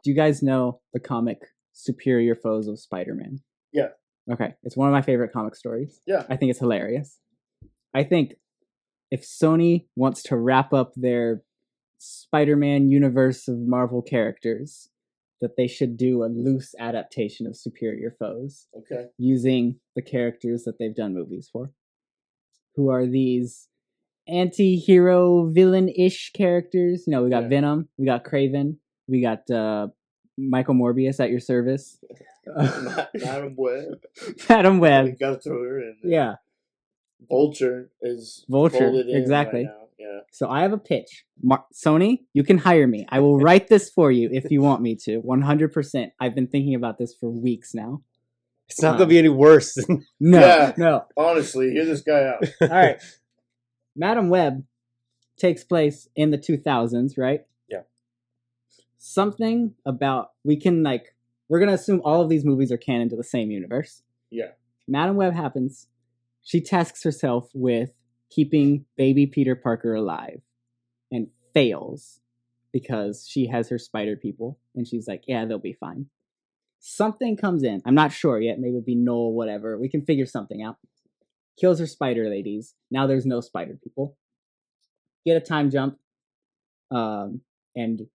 Do you guys know the comic Superior Foes of Spider-Man? Yeah. Okay, it's one of my favorite comic stories. Yeah. I think it's hilarious. I think if Sony wants to wrap up their Spider-Man universe of Marvel characters, that they should do a loose adaptation of Superior Foes. Okay. Using the characters that they've done movies for. Who are these anti-hero, villain-ish characters? You know, we got Venom, we got Craven, we got Michael Morbius at your service. Madam Web. Madam Web. You gotta throw her in there. Yeah. Vulture is exactly. Right now. Yeah. So I have a pitch. Sony, you can hire me. I will write this for you if you want me to. 100%. I've been thinking about this for weeks now. It's not going to be any worse. No. Honestly, hear this guy out. All right. Madam Web takes place in the 2000s, right? Yeah. Something about, we're going to assume all of these movies are canon to the same universe. Yeah. Madam Web happens. She tasks herself with keeping baby Peter Parker alive and fails because she has her spider people and she's like, yeah, they'll be fine. Something comes in. I'm not sure yet. Maybe it'd be Noel, whatever. We can figure something out. Kills her spider ladies. Now there's no spider people. Get a time jump. And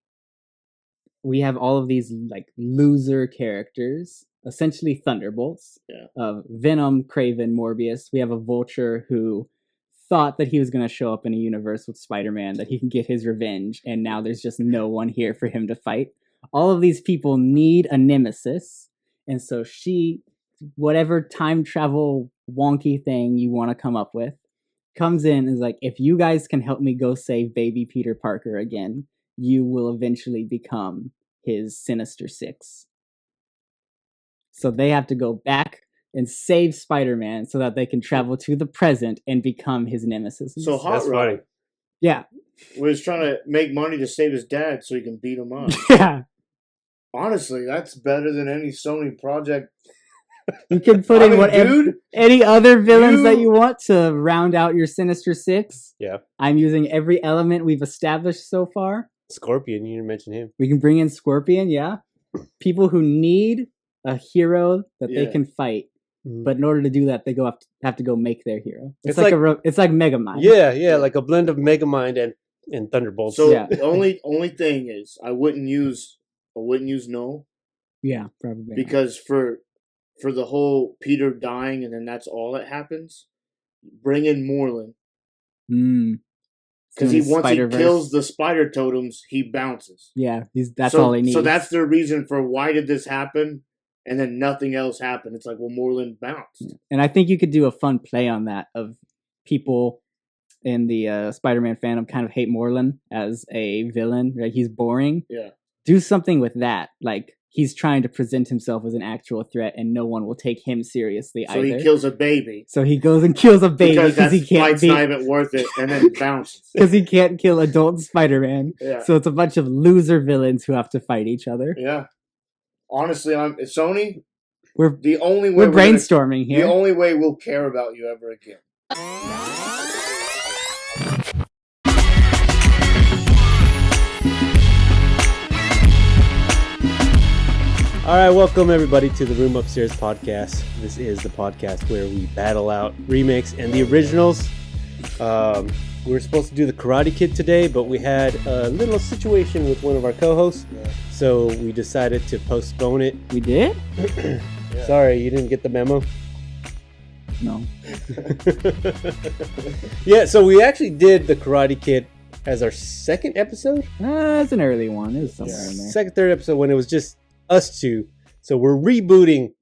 we have all of these like loser characters, essentially Thunderbolts. Yeah. Venom, Craven, Morbius. We have a Vulture who thought that he was going to show up in a universe with Spider-Man, that he can get his revenge, and now there's just no one here for him to fight. All of these people need a nemesis, and so she, whatever time travel wonky thing you want to come up with, comes in and is like, if you guys can help me go save baby Peter Parker again, you will eventually become his Sinister Six. So they have to go back and save Spider-Man so that they can travel to the present and become his nemesis. So Hot Rod, yeah, was trying to make money to save his dad so he can beat him up. Yeah. Honestly, that's better than any Sony project. You can put in whatever, any other villains that you want to round out your Sinister Six. Yeah. I'm using every element we've established so far. Scorpion, you didn't mention him. We can bring in Scorpion, yeah. People who need a hero that they can fight. But in order to do that, they have to go make their hero. It's like Megamind. Yeah, like a blend of Megamind and Thunderbolts. So the only thing is, I wouldn't use no. Yeah, probably because for the whole Peter dying and then that's all that happens. Bring in Moreland. Because once he kills the spider totems, he bounces. Yeah, that's all he needs. So that's their reason for why did this happen. And then nothing else happened. It's like, well, Moreland bounced. And I think you could do a fun play on that of people in the Spider-Man fandom kind of hate Moreland as a villain. Like, he's boring. Yeah. Do something with that. Like, he's trying to present himself as an actual threat and no one will take him seriously either. So he kills a baby. So he goes and kills a baby because he can't not even worth it and then bounces. Because he can't kill adult Spider-Man. Yeah. So it's a bunch of loser villains who have to fight each other. Yeah. Honestly, Sony, we're brainstorming here. The only way we'll care about you ever again. All right, welcome everybody to the Room Upstairs podcast. This is the podcast where we battle out remakes and the originals. We were supposed to do the Karate Kid today, but we had a little situation with one of our co-hosts, so we decided to postpone it. We did? Sorry, you didn't get the memo? No. Yeah, so we actually did the Karate Kid as our second episode. It's an early one. It was somewhere in there. Second, third episode when it was just us two. So we're rebooting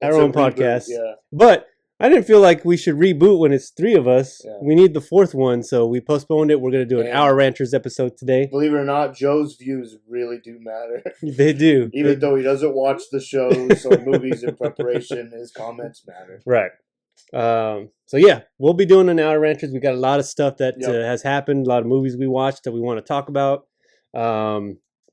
our own podcast. Yeah. But I didn't feel like we should reboot when it's three of us. Yeah. We need the fourth one, so we postponed it. We're going to do an Our Ranters episode today. Believe it or not, Joe's views really do matter. They do. Even though he doesn't watch the shows or movies in preparation, his comments matter. Right. So yeah, we'll be doing an Our Ranters. We got a lot of stuff that has happened, a lot of movies we watched that we want to talk about.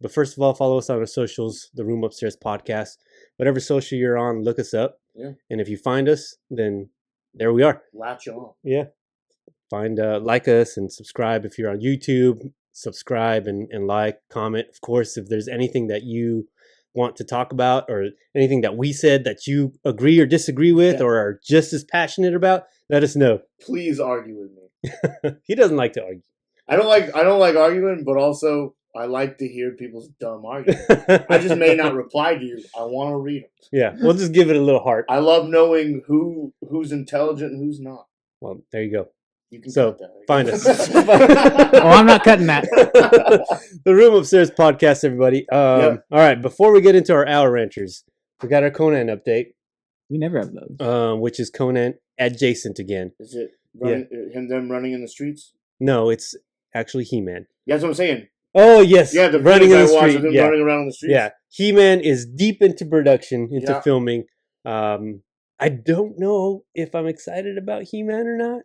But first of all, follow us on our socials, the Room Upstairs podcast. Whatever social you're on, look us up. Yeah. And if you find us, then there we are. Latch on. Yeah. Find, like us and subscribe if you're on YouTube. subscribe and like, comment. Of course, if there's anything that you want to talk about or anything that we said that you agree or disagree with or are just as passionate about, let us know. Please argue with me. He doesn't like to argue. I don't like arguing, but also I like to hear people's dumb arguments. I just may not reply to you. I want to read them. Yeah, we'll just give it a little heart. I love knowing who's intelligent and who's not. Well, there you go. You can So, cut that. find us. Oh, I'm not cutting that. The Room Upstairs podcast, everybody. All right, before we get into our Hour Ranters, we got our Conan update. We never have those. Which is Conan adjacent again. Is it them running in the streets? No, it's actually He-Man. Yeah, that's what I'm saying. Oh, yes. Yeah, the running in the street. street. Running around the streets. Yeah, He-Man is deep into production, into filming. I don't know if I'm excited about He-Man or not.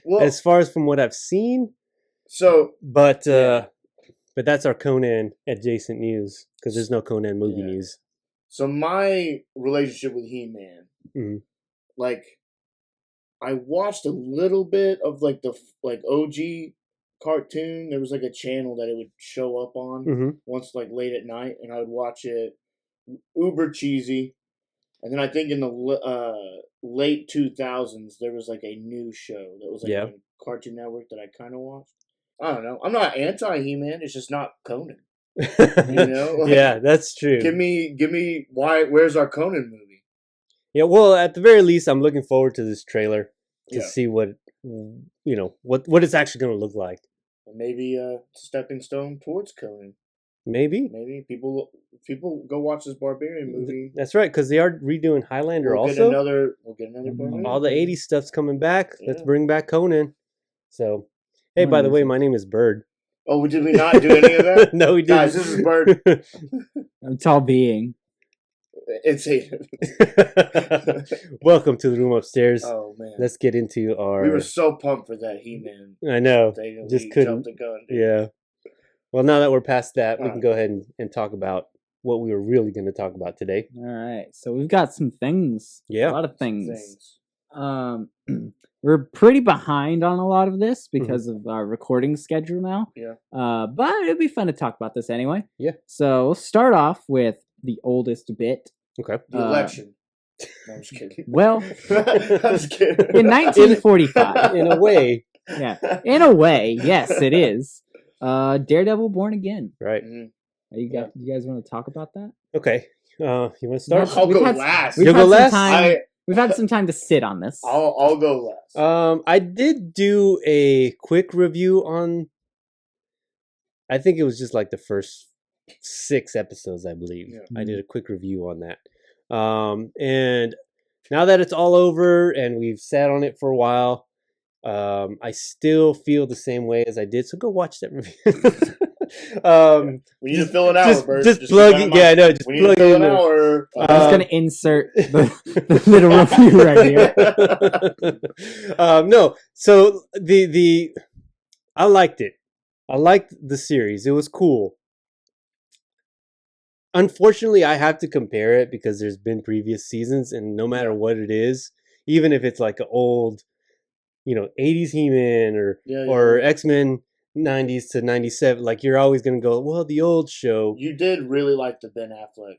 Well, as far as from what I've seen. So, but that's our Conan adjacent news because there's no Conan movie news. So my relationship with He-Man, like, I watched a little bit of like the OG cartoon. There was like a channel that it would show up on once like late at night, and I would watch it. Uber cheesy. And then I think in the late 2000s, there was like a new show that was like on Cartoon Network that I kind of watched. I don't know. I'm not anti He-Man. It's just not Conan. You know? Like, yeah, that's true. Give me where's our Conan movie? Yeah, well, at the very least, I'm looking forward to this trailer to see what it's actually going to look like. And maybe a stepping stone towards Conan. Maybe people go watch this Barbarian movie. That's right, because they are redoing Highlander we'll also. We'll get another Barbarian. All the 80s stuff's coming back. Yeah. Let's bring back Conan. So, hey, by the way, my name is Bird. Oh, did we not do any of that? No, we didn't. Guys, this is Bird. I'm TallBeing. It's Hayden. Welcome to the Room Upstairs. Oh man, let's get into our. We were so pumped for that He-Man. I know. Just couldn't. The gun, yeah. Well, now that we're past that, we can go ahead and talk about what we were really going to talk about today. All right. So we've got some things. Yeah. A lot of things. We're pretty behind on a lot of this because of our recording schedule now. Yeah. But it'd be fun to talk about this anyway. Yeah. So we'll start off with the oldest bit. Okay. The election. No, I'm just kidding. Well, I'm just kidding. In 1945. In a way. Yeah. In a way, yes, it is. Daredevil Born Again. Right. You guys want to talk about that? Okay. You want to start? I'll go last. You'll go last? We've had some time to sit on this. I'll go last. I did do a quick review on, I think it was just like the first 6 episodes, I believe. Yeah. I did a quick review on that. And now that it's all over and we've sat on it for a while, I still feel the same way as I did. So go watch that review. We need to fill an hour, Bert. Just plug it. Yeah, I know. Just we need to fill an hour. I'm just going to insert the little review right here. No. So I liked it. I liked the series. It was cool. Unfortunately, I have to compare it because there's been previous seasons, and no matter what it is, even if it's like an old, 80s He-Man or X-Men 90s to 97, like you're always going to go, well, the old show. You did really like the Ben Affleck.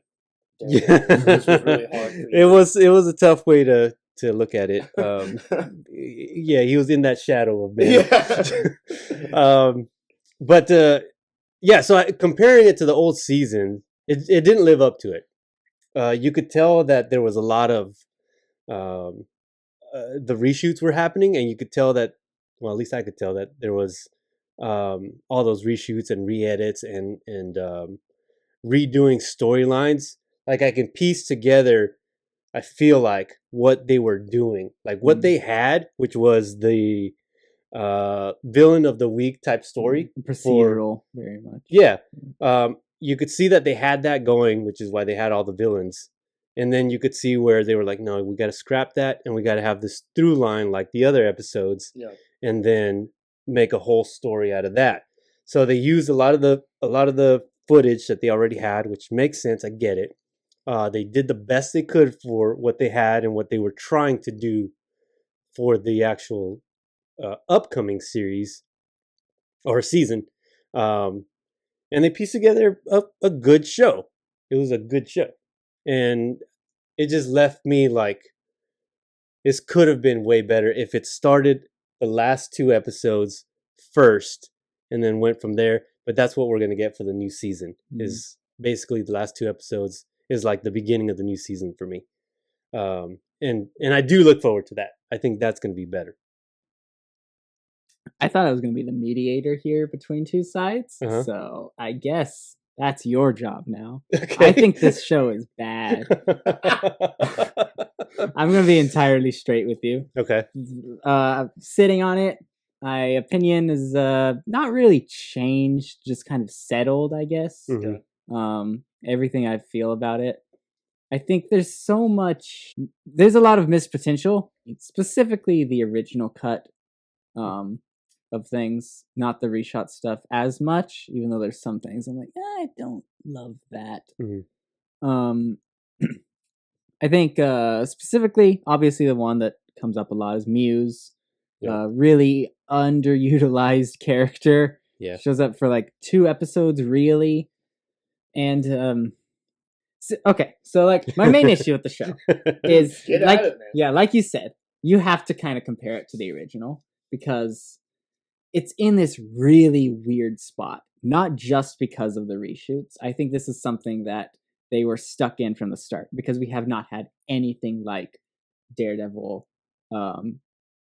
Yeah. This was really hard for you. It was a tough way to look at it. Yeah, he was in that shadow of Ben. Yeah. So comparing it to the old season, it didn't live up to it. You could tell that there was a lot of the reshoots were happening, and you could tell that, well, at least I could tell that there was all those reshoots and re-edits and redoing storylines. Like I can piece together, I feel like, what they were doing, like what they had, which was the villain of the week type story, procedural, very much. Yeah. You could see that they had that going, which is why they had all the villains. And then you could see where they were like, no, we got to scrap that, and we got to have this through line like the other episodes, and then make a whole story out of that. So they used a lot of the footage that they already had, which makes sense. I get it. They did the best they could for what they had and what they were trying to do for the actual upcoming series or season. And they pieced together a good show. It was a good show. And it just left me like, this could have been way better if it started the last 2 episodes first and then went from there. But that's what we're going to get for the new season, is basically the last 2 episodes is like the beginning of the new season for me. And I do look forward to that. I think that's going to be better. I thought I was going to be the mediator here between two sides. So I guess that's your job now. Okay. I think this show is bad. I'm going to be entirely straight with you. Okay. Sitting on it, my opinion is not really changed, just kind of settled, I guess. Everything I feel about it. I think there's a lot of missed potential, specifically the original cut of things, not the reshot stuff as much, even though there's some things I'm like, I don't love that. I think specifically, obviously the one that comes up a lot is Muse. Really underutilized character. Shows up for like 2 episodes, really. And so like my main issue with the show is like you said, you have to kind of compare it to the original because it's in this really weird spot, not just because of the reshoots. I think this is something that they were stuck in from the start because we have not had anything like Daredevil,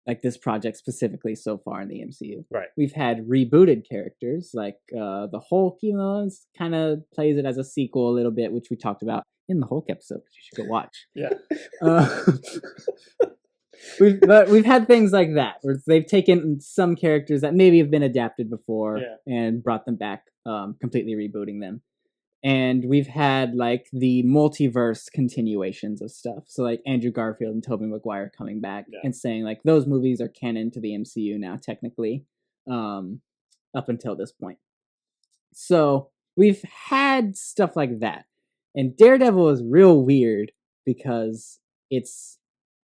like this project specifically so far in the MCU. Right. We've had rebooted characters like the Hulk, even though it kind of plays it as a sequel a little bit, which we talked about in the Hulk episode, which you should go watch. We've had things like that where they've taken some characters that maybe have been adapted before and brought them back, completely rebooting them. And we've had like the multiverse continuations of stuff. So like Andrew Garfield and Tobey Maguire coming back and saying like those movies are canon to the MCU now, technically, up until this point. So we've had stuff like that. And Daredevil is real weird because it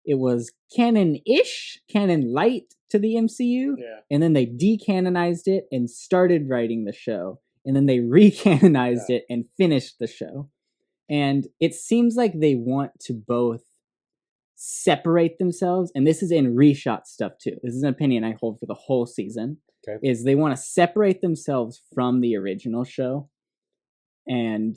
was canon-ish, canon light to the MCU. And then they decanonized it and started writing the show. And then they recanonized it and finished the show. And it seems like they want to both separate themselves, and this is in reshot stuff too. This is an opinion I hold for the whole season, is they want to separate themselves from the original show and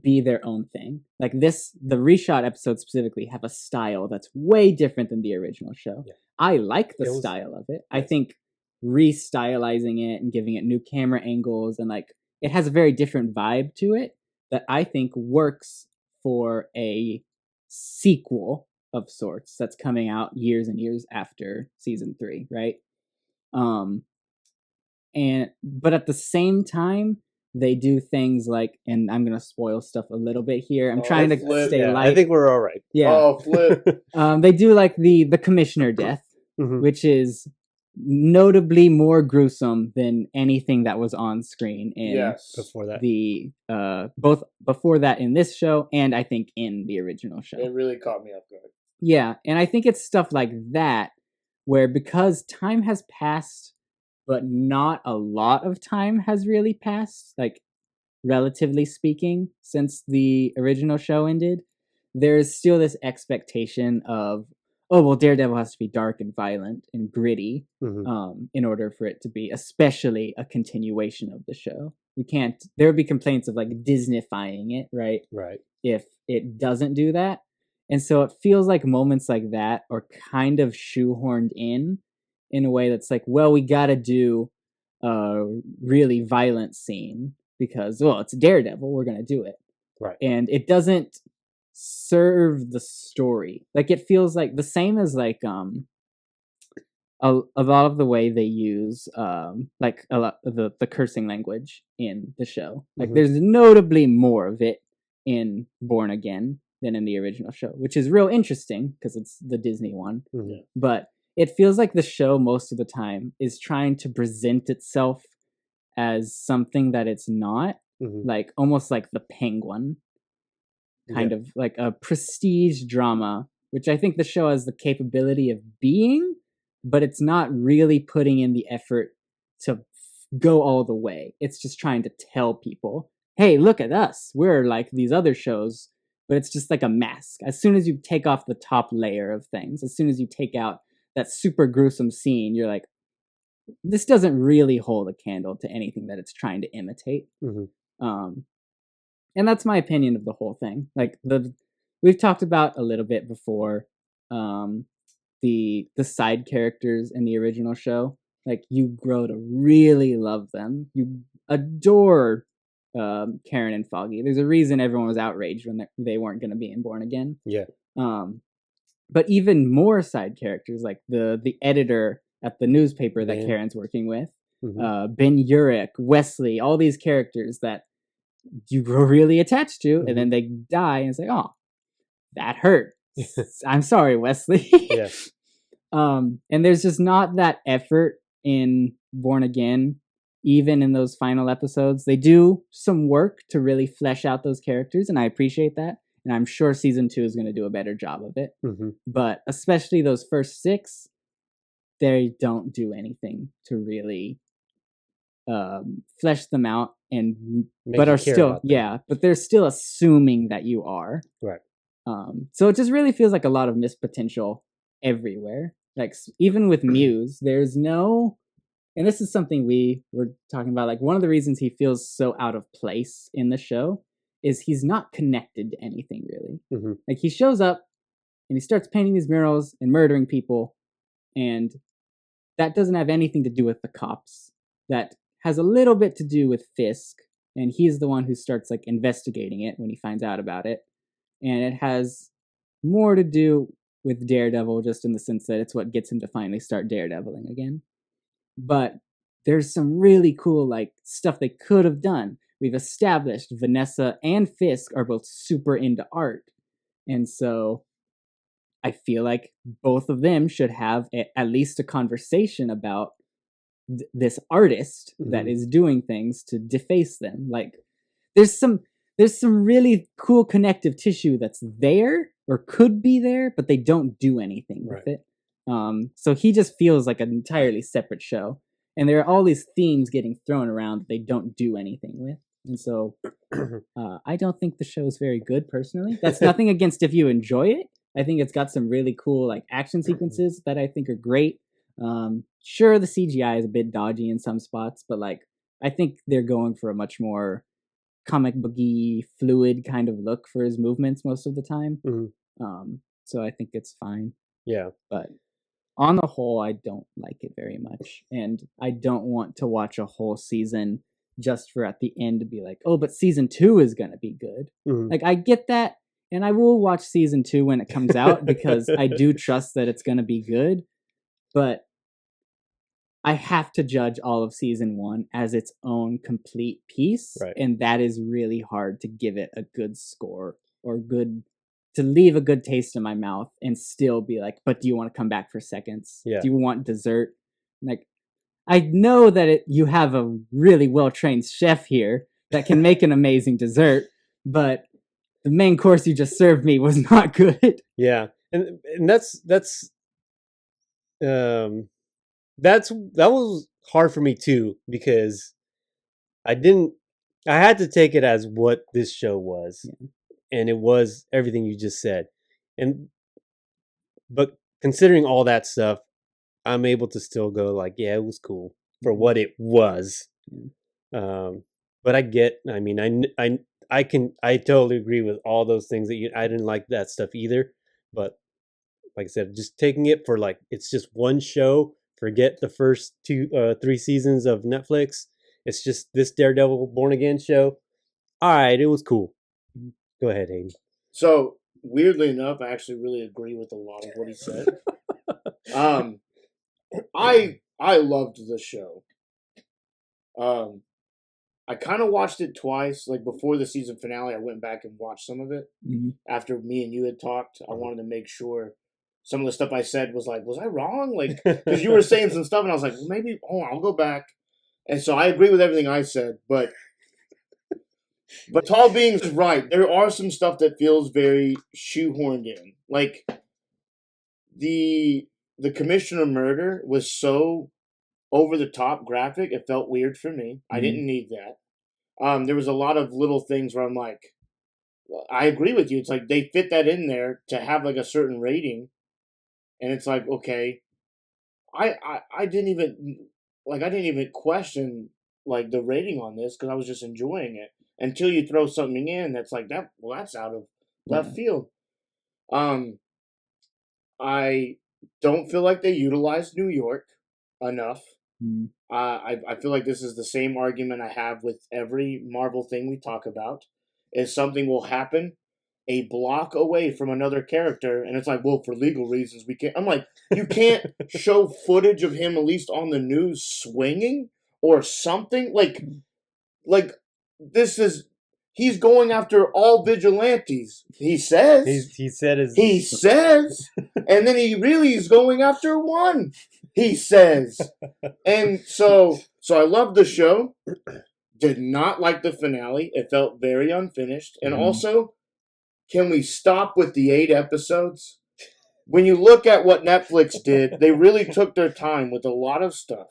be their own thing. Like the reshot episodes specifically have a style that's way different than the original show. I like the style of it. I think restylizing it and giving it new camera angles and like it has a very different vibe to it that I think works for a sequel of sorts that's coming out years and years after season 3, right? But at the same time, they do things like, and I'm gonna spoil stuff a little bit here. I'm trying to stay light. I think we're all right. Flip. They do like the commissioner death, which is notably more gruesome than anything that was on screen in before that. Both before that in this show and I think in the original show. It really caught me off guard. Yeah, and I think it's stuff like that where because time has passed, but not a lot of time has really passed, like relatively speaking, since the original show ended, there's still this expectation of, oh, well, Daredevil has to be dark and violent and gritty in order for it to be especially a continuation of the show. There would be complaints of like Disneyfying it, right? Right. If it doesn't do that. And so it feels like moments like that are kind of shoehorned in a way that's like, well, we got to do a really violent scene because, well, it's Daredevil, we're going to do it. Right. And it doesn't serve the story. Like it feels like the same as like a lot of the way they use like a lot of the cursing language in the show. Like there's notably more of it in Born Again than in the original show, which is real interesting because it's the Disney one. But it feels like the show most of the time is trying to present itself as something that it's not, like almost like The Penguin. Kind of like a prestige drama, which I think the show has the capability of being, but it's not really putting in the effort to go all the way. It's just trying to tell people, hey, look at us. We're like these other shows, but it's just like a mask. As soon as you take off the top layer of things, as soon as you take out that super gruesome scene, you're like, this doesn't really hold a candle to anything that it's trying to imitate. And that's my opinion of the whole thing. Like we've talked about a little bit before, the side characters in the original show. Like, you grow to really love them. You adore Karen and Foggy. There's a reason everyone was outraged when they weren't going to be in Born Again. Yeah. But even more side characters, like the editor at the newspaper that Karen's working with, Ben Urich, Wesley, all these characters that you grow really attached to, and then they die, and it's like, oh, that hurt. I'm sorry, Wesley. Yeah. And there's just not that effort in Born Again, even in those final episodes. They do some work to really flesh out those characters, and I appreciate that. And I'm sure season 2 is going to do a better job of it. But especially those first 6, they don't do anything to really flesh them out, and but are still but they're still assuming that you are right. So it just really feels like a lot of missed potential everywhere. Like, even with Muse, there's no, and this is something we were talking about, like, one of the reasons he feels so out of place in the show is he's not connected to anything, really. Like, he shows up and he starts painting these murals and murdering people, and that doesn't have anything to do with the cops. That has a little bit to do with Fisk, and he's the one who starts, like, investigating it when he finds out about it. And it has more to do with Daredevil, just in the sense that it's what gets him to finally start Daredeviling again. But there's some really cool, like, stuff they could have done. We've established Vanessa and Fisk are both super into art. And so I feel like both of them should have at least a conversation about this artist that is doing things to deface them. Like, there's some really cool connective tissue that's there or could be there, but they don't do anything with it. So he just feels like an entirely separate show. And there are all these themes getting thrown around that they don't do anything with. And so I don't think the show is very good, personally. That's nothing against if you enjoy it. I think it's got some really cool, like, action sequences that I think are great. Sure, the CGI is a bit dodgy in some spots, but, like, I think they're going for a much more comic booky, fluid kind of look for his movements most of the time. So I think it's fine. Yeah. But on the whole, I don't like it very much. And I don't want to watch a whole season just for at the end to be like, oh, but season 2 is going to be good. Like, I get that. And I will watch season 2 when it comes out because I do trust that it's going to be good. But I have to judge all of season 1 as its own complete piece. Right. And that is really hard to give it a good score or to leave a good taste in my mouth and still be like, but do you want to come back for seconds? Yeah. Do you want dessert? Like, I know that you have a really well-trained chef here that can make an amazing dessert, but the main course you just served me was not good. Yeah. And that was hard for me too, because I had to take it as what this show was. And it was everything you just said. But considering all that stuff, I'm able to still go like, yeah, it was cool for what it was. But I totally agree with all those things I didn't like that stuff either. But like I said, just taking it for, like, it's just one show. Forget the first 3 seasons of Netflix. It's just this Daredevil Born Again show. All right, it was cool. Go ahead, Hayden. So, weirdly enough, I actually really agree with a lot of what he said. I loved the show. I kind of watched it twice. Like, before the season finale, I went back and watched some of it. After me and you had talked, I wanted to make sure some of the stuff I said was like, was I wrong? Like, because you were saying some stuff, and I was like, well, maybe, I'll go back. And so I agree with everything I said, but TallBeing is right. There are some stuff that feels very shoehorned in. Like, the commissioner murder was so over the top graphic. It felt weird for me. I didn't need that. There was a lot of little things where I'm like, I agree with you. It's like they fit that in there to have like a certain rating, and it's like, okay, I didn't even question like the rating on this because I was just enjoying it until you throw something in that's like that. Well, that's out of left field. I don't feel like they utilized New York enough. I feel like this is the same argument I have with every Marvel thing we talk about. Is something will happen a block away from another character, and it's like, well, for legal reasons, we can't. I'm like, you can't show footage of him at least on the news swinging or something. Like this is he's going after all vigilantes. He says he said and then he really is going after one. He says, and so I love the show. Did not like the finale. It felt very unfinished. And also, can we stop with the 8 episodes? When you look at what Netflix did, they really took their time with a lot of stuff.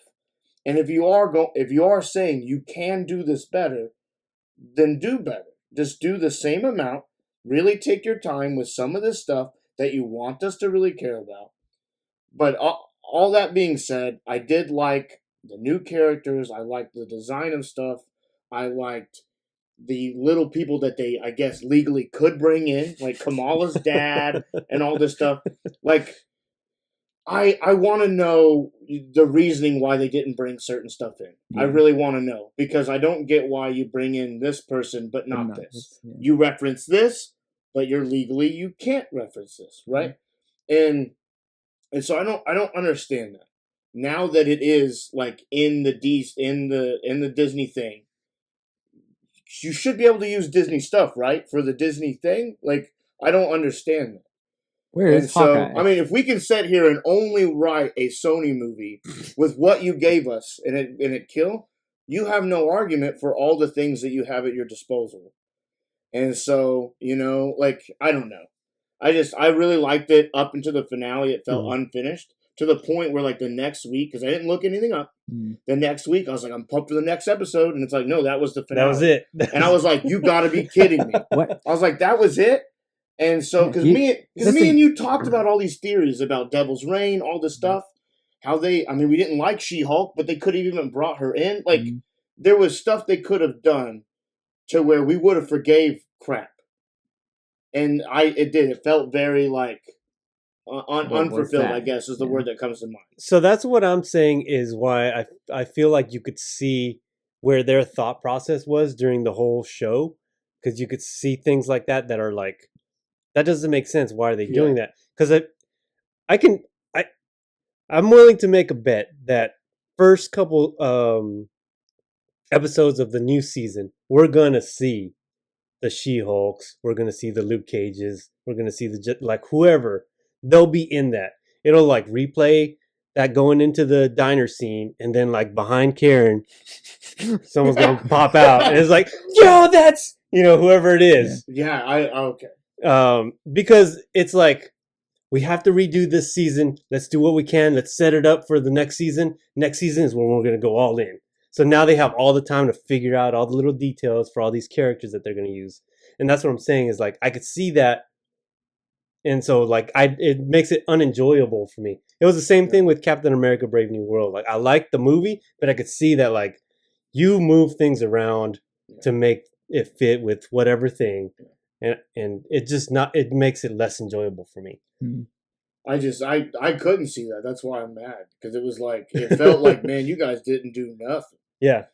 And if you are saying you can do this better, then do better. Just do the same amount. Really take your time with some of this stuff that you want us to really care about. But all that being said, I did like the new characters. I liked the design of stuff. I liked the little people that they, I guess, legally could bring in, like Kamala's dad and all this stuff. Like, I want to know the reasoning why they didn't bring certain stuff in. I really want to know, because I don't get why you bring in this person but not this. You reference this, but you can't reference this, right? And so I don't understand that. Now that it is like in the Disney thing, you should be able to use Disney stuff, right? For the Disney thing? Like, I don't understand that. Where is Hawkeye? I mean, if we can sit here and only write a Sony movie with what you gave us and it kill, you have no argument for all the things that you have at your disposal. And so, like, I don't know. I really liked it up until the finale. It felt unfinished to the point where, like, the next week, because I didn't look anything up, the next week I was like, I'm pumped for the next episode. And it's like, no, that was the finale. That was it. And I was like, you got to be kidding me. What? I was like, that was it? And so, because me and you talked about all these theories about Devil's Reign, all this stuff, we didn't like She-Hulk, but they could have even brought her in. Like, there was stuff they could have done to where we would have forgave crap. And it felt very, like, unfulfilled, I guess, is the word that comes to mind. So that's what I'm saying is why I feel like you could see where their thought process was during the whole show, because you could see things like that are like, that doesn't make sense. Why are they doing that? Because I'm willing to make a bet that first couple episodes of the new season, we're gonna see the She-Hulks, we're gonna see the Luke Cages, we're gonna see like whoever, they'll be in that. It'll like replay that going into the diner scene, and then like behind Karen, someone's gonna pop out, and it's like, yo, that's whoever it is. Yeah, okay. Because it's like, we have to redo this season. Let's do what we can. Let's set it up for the next season. Next season is when we're going to go all in. So now they have all the time to figure out all the little details for all these characters that they're going to use. And that's what I'm saying is like, I could see that. And so like, it makes it unenjoyable for me. It was the same thing with Captain America Brave New World. Like, I liked the movie, but I could see that like, you move things around to make it fit with whatever thing. And it makes it less enjoyable for me. I couldn't see that. That's why I'm mad, because it was like, it felt like, man, you guys didn't do nothing. Yeah,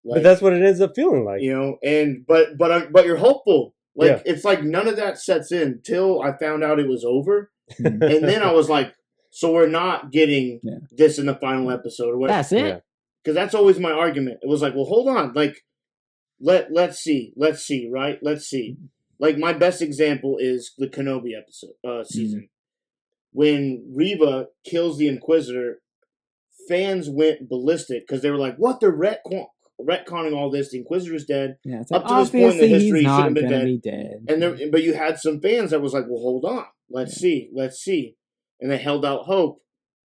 like, but that's what it ends up feeling like. And but you're hopeful. Like, it's like none of that sets in till I found out it was over, and then I was like, so we're not getting this in the final episode or what? That's it. Because that's always my argument. It was like, well, hold on, like let's see, right? Let's see. Like, my best example is the Kenobi episode season. When Reva kills the Inquisitor, fans went ballistic because they were like, what? They're retconning all this. The Inquisitor's dead. Yeah, it's up like, to this point in the history, he should have be been dead. And but you had some fans that was like, well, hold on. Let's see. And they held out hope.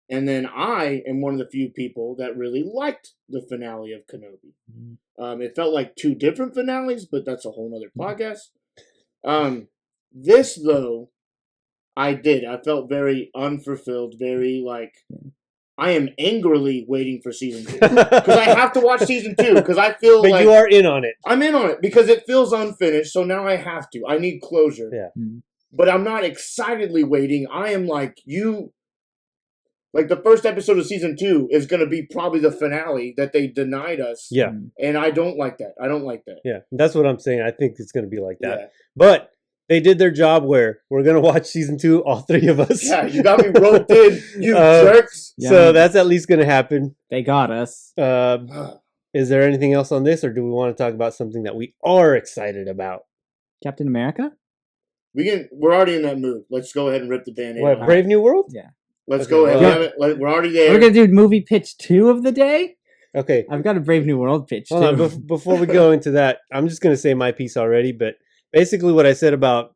And then I am one of the few people that really liked the finale of Kenobi. It felt like two different finales, but that's a whole nother podcast. This, though, I did. I felt very unfulfilled, very like... I am angrily waiting for season 2. Because I have to watch season 2, because I feel but you are in on it. I'm in on it, because it feels unfinished, so now I have to. I need closure. Yeah. But I'm not excitedly waiting. I am like, like, the first episode of season 2 is going to be probably the finale that they denied us. Yeah. And I don't like that. I don't like that. Yeah, that's what I'm saying. I think it's going to be like that. Yeah. But they did their job where we're going to watch season 2, all three of us. Yeah, you got me roped in, you jerks. Yeah. So that's at least going to happen. They got us. Is there anything else on this, or do we want to talk about something that we are excited about? Captain America? We're already in that mood. Let's go ahead and rip the Band-Aid What, off. Brave New World? Yeah. Let's go ahead. We're already there. We're going to do movie pitch 2 of the day? Okay. I've got a Brave New World pitch, too. Hold on. Before we go into that, I'm just going to say my piece already, but basically what I said about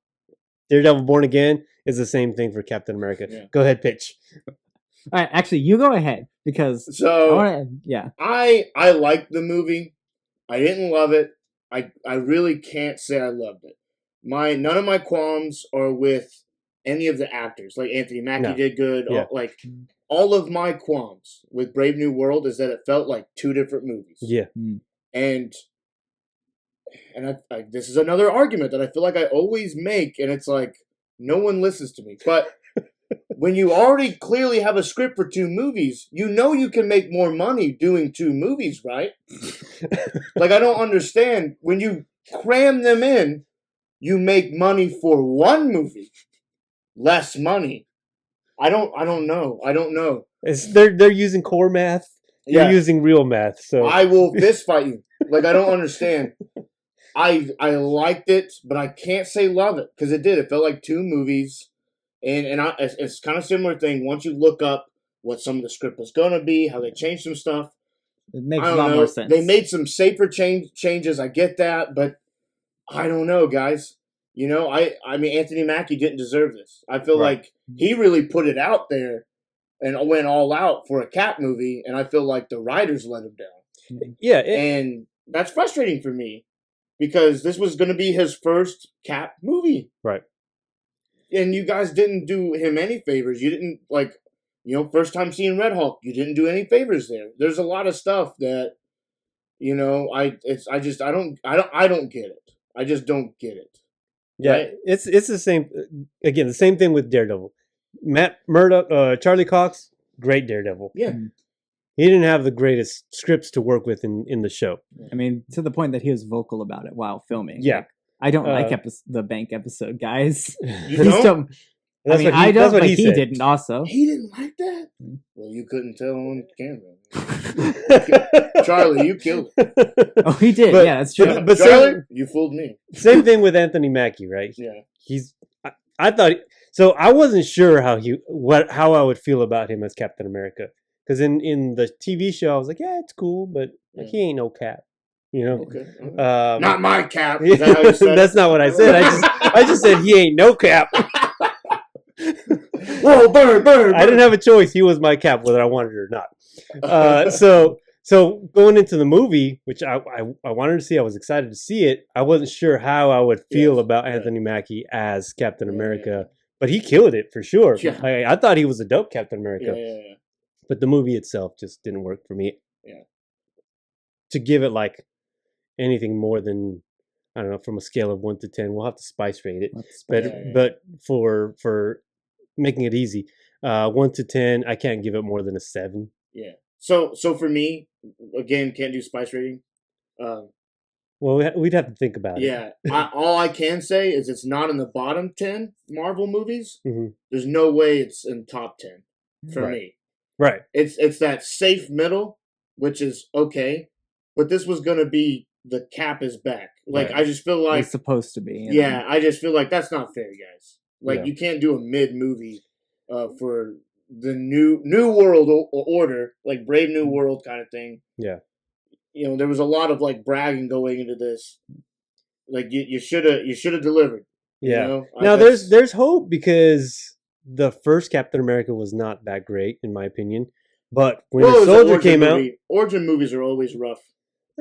Daredevil Born Again is the same thing for Captain America. Yeah. Go ahead, pitch. All right, actually, you go ahead, because I liked the movie. I didn't love it. I really can't say I loved it. None of my qualms are with any of the actors. Like Anthony Mackie did good. Yeah. All of my qualms with Brave New World is that it felt like two different movies. Yeah. And this is another argument that I feel like I always make, and it's like, no one listens to me. But when you already clearly have a script for 2 movies, you know you can make more money doing 2 movies, right? Like, I don't understand. When you cram them in, you make money for 1 movie. Less money. I don't know. They're using core math. You're using real math. So I will fist fight you. Like, I don't understand. I liked it, but I can't say love it, because it did. It felt like 2 movies, and it's kind of similar thing. Once you look up what some of the script was going to be, how they changed some stuff, it makes a lot more sense. They made some safer changes. I get that, but I don't know, guys. You know, I mean, Anthony Mackie didn't deserve this. I feel like he really put it out there and went all out for a Cap movie, and I feel like the writers let him down. Yeah, and that's frustrating for me, because this was going to be his first Cap movie. Right. And you guys didn't do him any favors. You didn't, first time seeing Red Hulk, you didn't do any favors there. There's a lot of stuff that, I don't get it. I just don't get it. Yeah, right? It's the same. Again, the same thing with Daredevil. Matt Murdock, Charlie Cox, great Daredevil. Yeah. He didn't have the greatest scripts to work with in the show. I mean, to the point that he was vocal about it while filming. Yeah. Like, I don't like the bank episode, guys. You don't? I don't, but he didn't also. He didn't like that? Well, you couldn't tell on camera. Charlie, you killed it. Oh, he did. Yeah, that's true. But Charlie, you fooled me. Same thing with Anthony Mackie, right? Yeah. I thought... So I wasn't sure how I would feel about him as Captain America. Because in the TV show, I was like, yeah, it's cool, but he ain't no Cap. You know? Okay. Not my Cap. Is that how you said That's not what I said. I just said he ain't no Cap. Whoa, burn. I didn't have a choice. He was my Cap, whether I wanted it or not. So going into the movie, which I wanted to see, I was excited to see it. I wasn't sure how I would feel about Anthony Mackie as Captain America, but he killed it for sure. Yeah. I thought he was a dope Captain America. Yeah. But the movie itself just didn't work for me. Yeah. To give it like anything more than, I don't know, from a scale of 1 to 10, we'll have to spice rate it. But for making it easy, 1 to 10, I can't give it more than a 7. Yeah. So for me, again, can't do spice rating. Well, we'd have to think about it. Yeah. All I can say is it's not in the bottom 10 Marvel movies. Mm-hmm. There's no way it's in top 10 for me. Right. It's that safe middle, which is okay, but this was gonna be the Cap is back. Like, I just feel like it's supposed to be. Yeah, I just feel like that's not fair, guys. Like, you can't do a mid movie for the new world order, like Brave New World kind of thing. Yeah. There was a lot of like bragging going into this. Like, you should have delivered. Yeah. You know? Now there's hope, because the first Captain America was not that great, in my opinion. But Winter Soldier came out. Origin movies are always rough.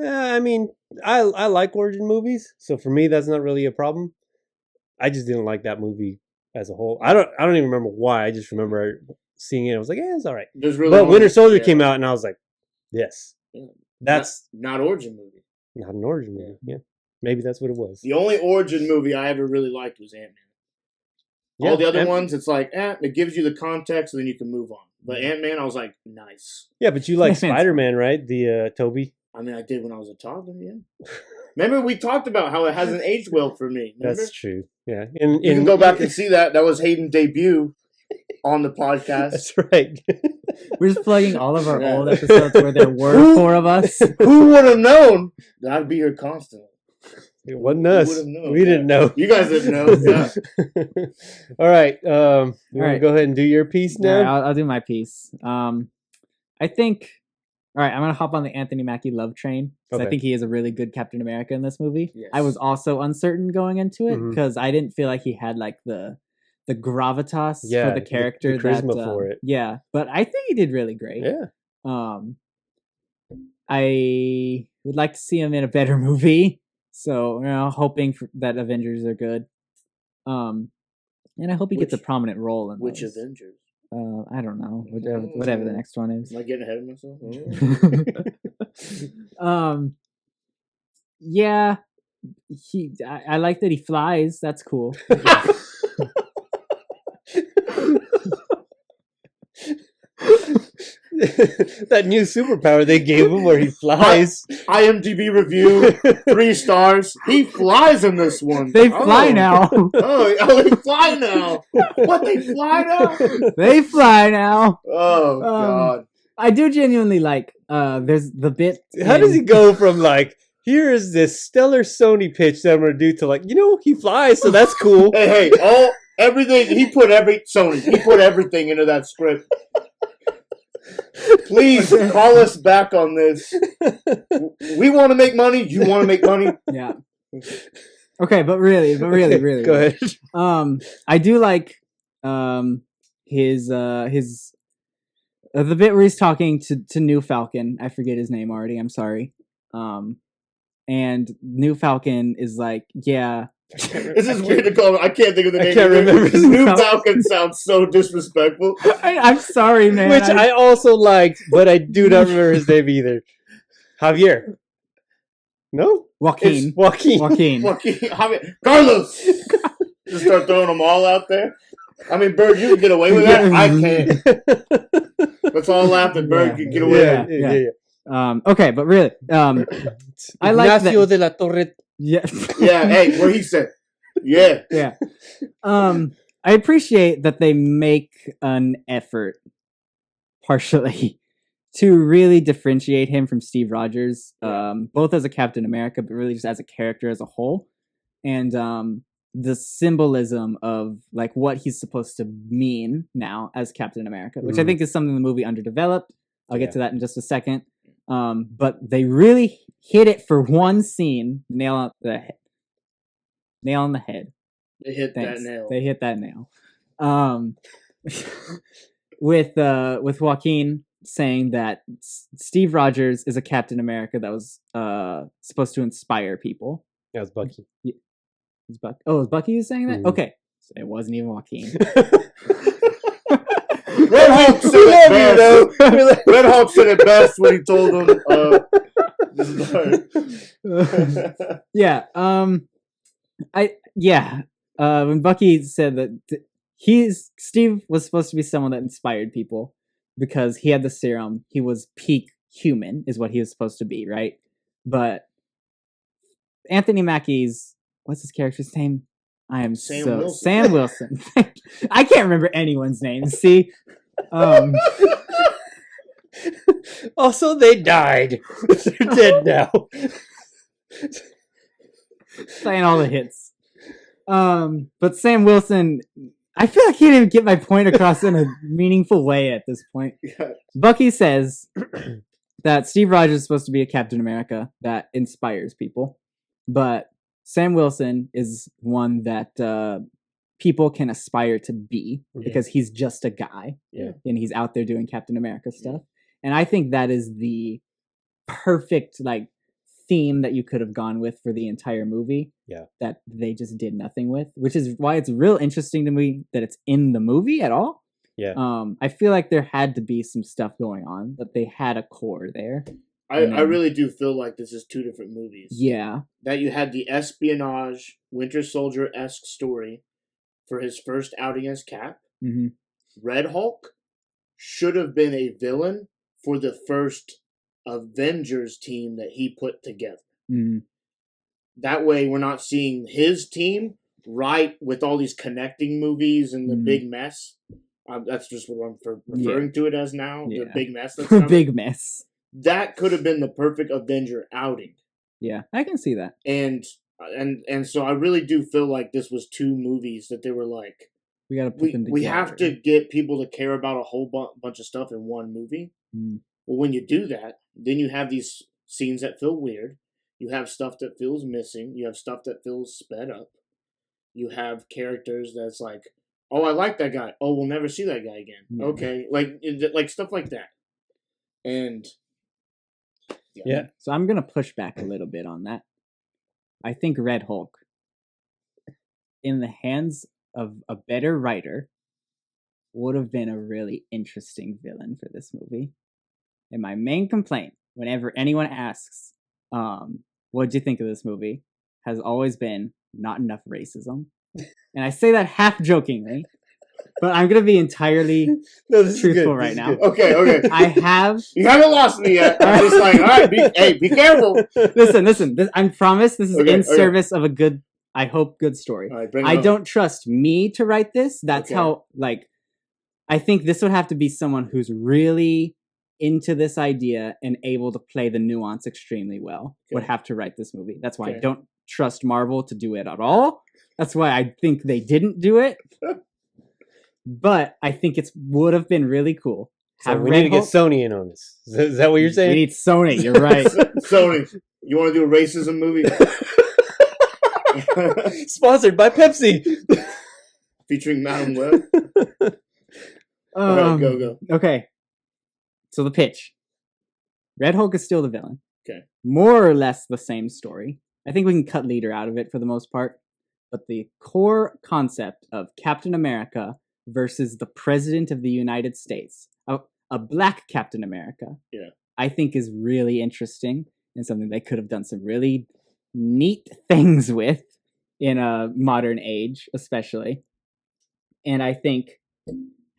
I mean, I like origin movies, so for me that's not really a problem. I just didn't like that movie as a whole. I don't even remember why. I just remember seeing it. I was like, yeah, it's all right. But Winter Soldier came out, and I was like, yes, that's not origin movie. Not an origin movie. Yeah, maybe that's what it was. The only origin movie I ever really liked was Ant-Man. All the other ones, it's like, it gives you the context, and then you can move on. But Ant-Man, I was like, nice. Yeah, but you like Spider-Man, right? The Toby. I mean, I did when I was a toddler, yeah. Remember, we talked about how it hasn't aged well for me. Remember? That's true, yeah. You can go back and see that. That was Hayden's debut on the podcast. That's right. We're just plugging all of our old episodes where there were 4 of us. Who would have known that I'd be here constantly? It wasn't us. We didn't know. You guys didn't know. Yeah. All right. You want to go ahead and do your piece now? Right, I'll do my piece. I think... All right, I'm going to hop on the Anthony Mackie love train because I think he is a really good Captain America in this movie. Yes. I was also uncertain going into it because I didn't feel like he had like the gravitas for the character. The charisma for it. Yeah, but I think he did really great. Yeah. I would like to see him in a better movie. So, hoping that Avengers are good. And I hope he gets a prominent role in which Avengers? I don't know. Whatever the next one is. Am I getting ahead of myself? Yeah. I like that he flies. That's cool. That new superpower they gave him where he flies. IMDb review, 3 stars. He flies in this one. They fly now. They fly now. What, they fly now? They fly now. Oh, God. I do genuinely like, there's the bit. How does he go from like, here is this stellar Sony pitch that I'm going to do to like, he flies, so that's cool. Hey, everything, he put everything into that script. Please call us back on this. We want to make money. You want to make money. Yeah. Okay, but really. Go ahead. I do like his the bit where he's talking to New Falcon. I forget his name already. I'm sorry. And New Falcon is like, yeah. This is weird to call him. I can't think of the name. I can't remember. New Falcon sounds so disrespectful. I'm sorry, man. Which I also liked, but I do not remember his name either. Javier. No? Joaquin. Javier. Carlos. Just start throwing them all out there. I mean, Bird, you can get away with that. I can't. Let's all laugh at Bird. You can get away with it. Yeah. Okay, but really, I like Ignacio de la Torre. Yeah. Yeah. Hey, what he said. Yeah. Yeah. I appreciate that they make an effort, partially, to really differentiate him from Steve Rogers, both as a Captain America, but really just as a character as a whole, and the symbolism of like what he's supposed to mean now as Captain America, which I think is something in the movie underdeveloped. I'll get to that in just a second. But they really hit it for one scene, nail on the head. They hit that nail. They hit that nail. With Joaquin saying that Steve Rogers is a Captain America that was supposed to inspire people. Yeah, it was Bucky. Yeah. It was Bucky who's saying that? Okay. So it wasn't even Joaquin. Red Hulk said it best. Red Hulk said it best when he told him. When Bucky said that Steve was supposed to be someone that inspired people because he had the serum. He was peak human, is what he was supposed to be, right? But Anthony Mackie's, what's his character's name? Sam Wilson. I can't remember anyone's name. See. Also, they died. They're dead now. Playing all the hits. But Sam Wilson, I feel like he didn't even get my point across in a meaningful way at this point. Yeah. Bucky says that Steve Rogers is supposed to be a Captain America that inspires people, but Sam Wilson is one that people can aspire to be because he's just a guy and he's out there doing Captain America stuff. And I think that is the perfect like theme that you could have gone with for the entire movie that they just did nothing with, which is why it's real interesting to me that it's in the movie at all. I feel like there had to be some stuff going on, that they had a core there. I really do feel like this is two different movies. That you had the espionage Winter Soldier-esque story for his first outing as Cap. Red Hulk should have been a villain for the first Avengers team that he put together. That way we're not seeing his team right with all these connecting movies and the big mess. That's just what I'm referring to it as now. The big mess. That's big mess. That could have been the perfect Avenger outing. Yeah, I can see that. And so I really do feel like this was two movies that they were like, we got to put them together. We have to get people to care about a whole bunch of stuff in one movie. Well, when you do that, then you have these scenes that feel weird. You have stuff that feels missing. You have stuff that feels sped up. You have characters that's like, oh, I like that guy. Oh, we'll never see that guy again. Okay, like stuff like that. And so I'm gonna push back a little bit on that. I think Red Hulk, in the hands of a better writer, would have been a really interesting villain for this movie. And my main complaint, whenever anyone asks, what'd you think of this movie, has always been not enough racism. And I say that half jokingly, but I'm going to be entirely truthful right now. Okay. You haven't lost me yet. I'm just like, all right, be careful. Listen. I promise this is in service of a good, I hope, good story. All right, I don't trust me to write this. That's how, I think this would have to be someone who's really into this idea and able to play the nuance extremely well. Would have to write this movie. That's why I don't trust Marvel to do it at all. That's why I think they didn't do it. But I think it would have been really cool. So we need to get Sony in on this. Is that what you're saying? We need Sony. You're right. Sony, you want to do a racism movie? Sponsored by Pepsi. Featuring Madam Web. All right, go. Okay. So the pitch. Red Hulk is still the villain. Okay. More or less the same story. I think we can cut leader out of it for the most part. But the core concept of Captain America versus the President of the United States, a black Captain America, I think is really interesting and something they could have done some really neat things with in a modern age, especially. And I think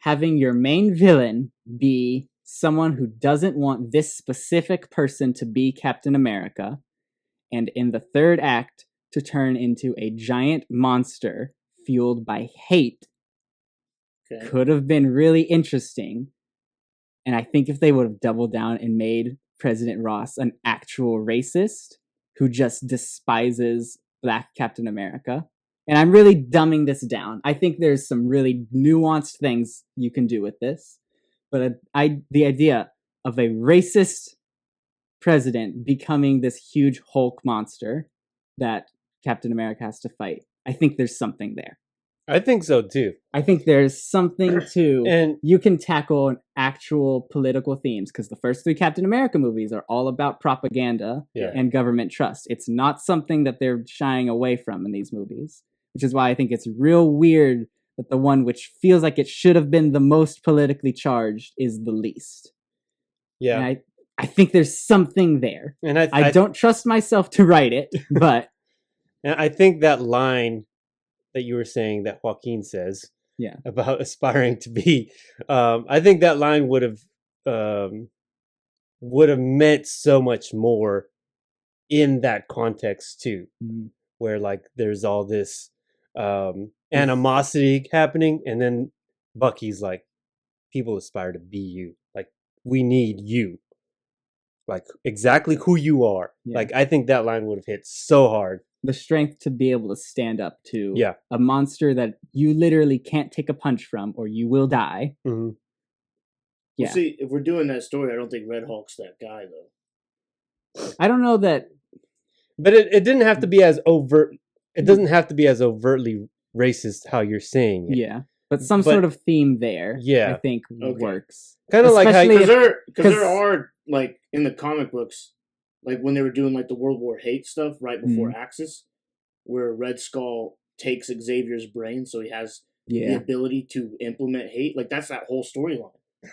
having your main villain be someone who doesn't want this specific person to be Captain America, and in the third act, to turn into a giant monster fueled by hate could have been really interesting. And I think if they would have doubled down and made President Ross an actual racist who just despises black Captain America, and I'm really dumbing this down. I think there's some really nuanced things you can do with this. But the idea of a racist president becoming this huge Hulk monster that Captain America has to fight, I think there's something there. I think so too. I think there's something to, and you can tackle actual political themes, because the first 3 Captain America movies are all about propaganda and government trust. It's not something that they're shying away from in these movies, which is why I think it's real weird that the one which feels like it should have been the most politically charged is the least. Yeah. And I think there's something there. And I don't trust myself to write it, but... And I think that line that you were saying that Joaquin says about aspiring to be, I think that line would have meant so much more in that context too, where like there's all this animosity happening, and then Bucky's like, people aspire to be you, like we need you, like exactly who you are. Like I think that line would have hit so hard. The strength to be able to stand up to a monster that you literally can't take a punch from, or you will die. Well, see, if we're doing that story, I don't think Red Hulk's that guy though. I don't know that, but it didn't have to be as overt. It doesn't have to be as overtly racist how you're saying it. Yeah. But some sort of theme there, I think, works. Kind of like how... Because there are, like, in the comic books, like, when they were doing, like, the World War Hate stuff right before Axis, where Red Skull takes Xavier's brain, so he has the ability to implement hate. Like, that's that whole storyline.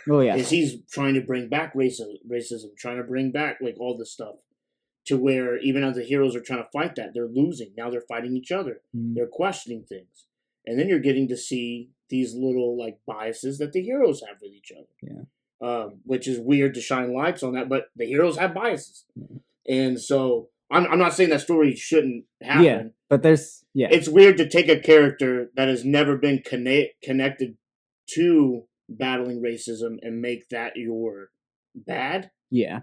Oh, yeah. Is he's trying to bring back racism, trying to bring back, like, all this stuff. To where, even as the heroes are trying to fight that, they're losing. Now they're fighting each other. They're questioning things. And then you're getting to see these little, like, biases that the heroes have with each other. Yeah. Which is weird to shine lights on that, but the heroes have biases. And so, I'm not saying that story shouldn't happen. Yeah, but it's weird to take a character that has never been connected to battling racism and make that your bad. Yeah.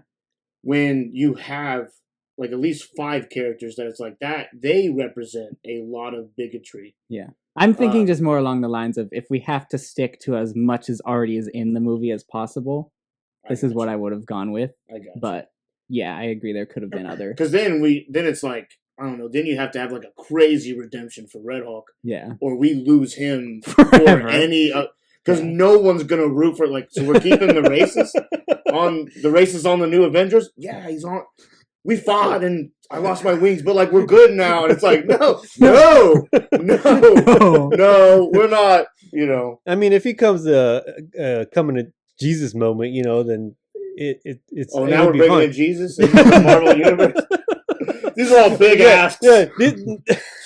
When you have, like, at least 5 characters that it's like that, they represent a lot of bigotry. Yeah. I'm thinking just more along the lines of, if we have to stick to as much as already is in the movie as possible, this is what I would have gone with. But yeah, I agree. There could have been other. Because then it's like, I don't know. Then you have to have, like, a crazy redemption for Red Hawk. Yeah. Or we lose him for any. Because no one's gonna root for, like. So we're keeping the racists on the new Avengers. Yeah, he's on. We fought and I lost my wings, but, like, we're good now. And it's like, no, we're not. You know. I mean, if he comes coming to Jesus moment, you know, then it's. Oh, now we're bringing in Jesus in the Marvel universe. These are all big asks. Yeah.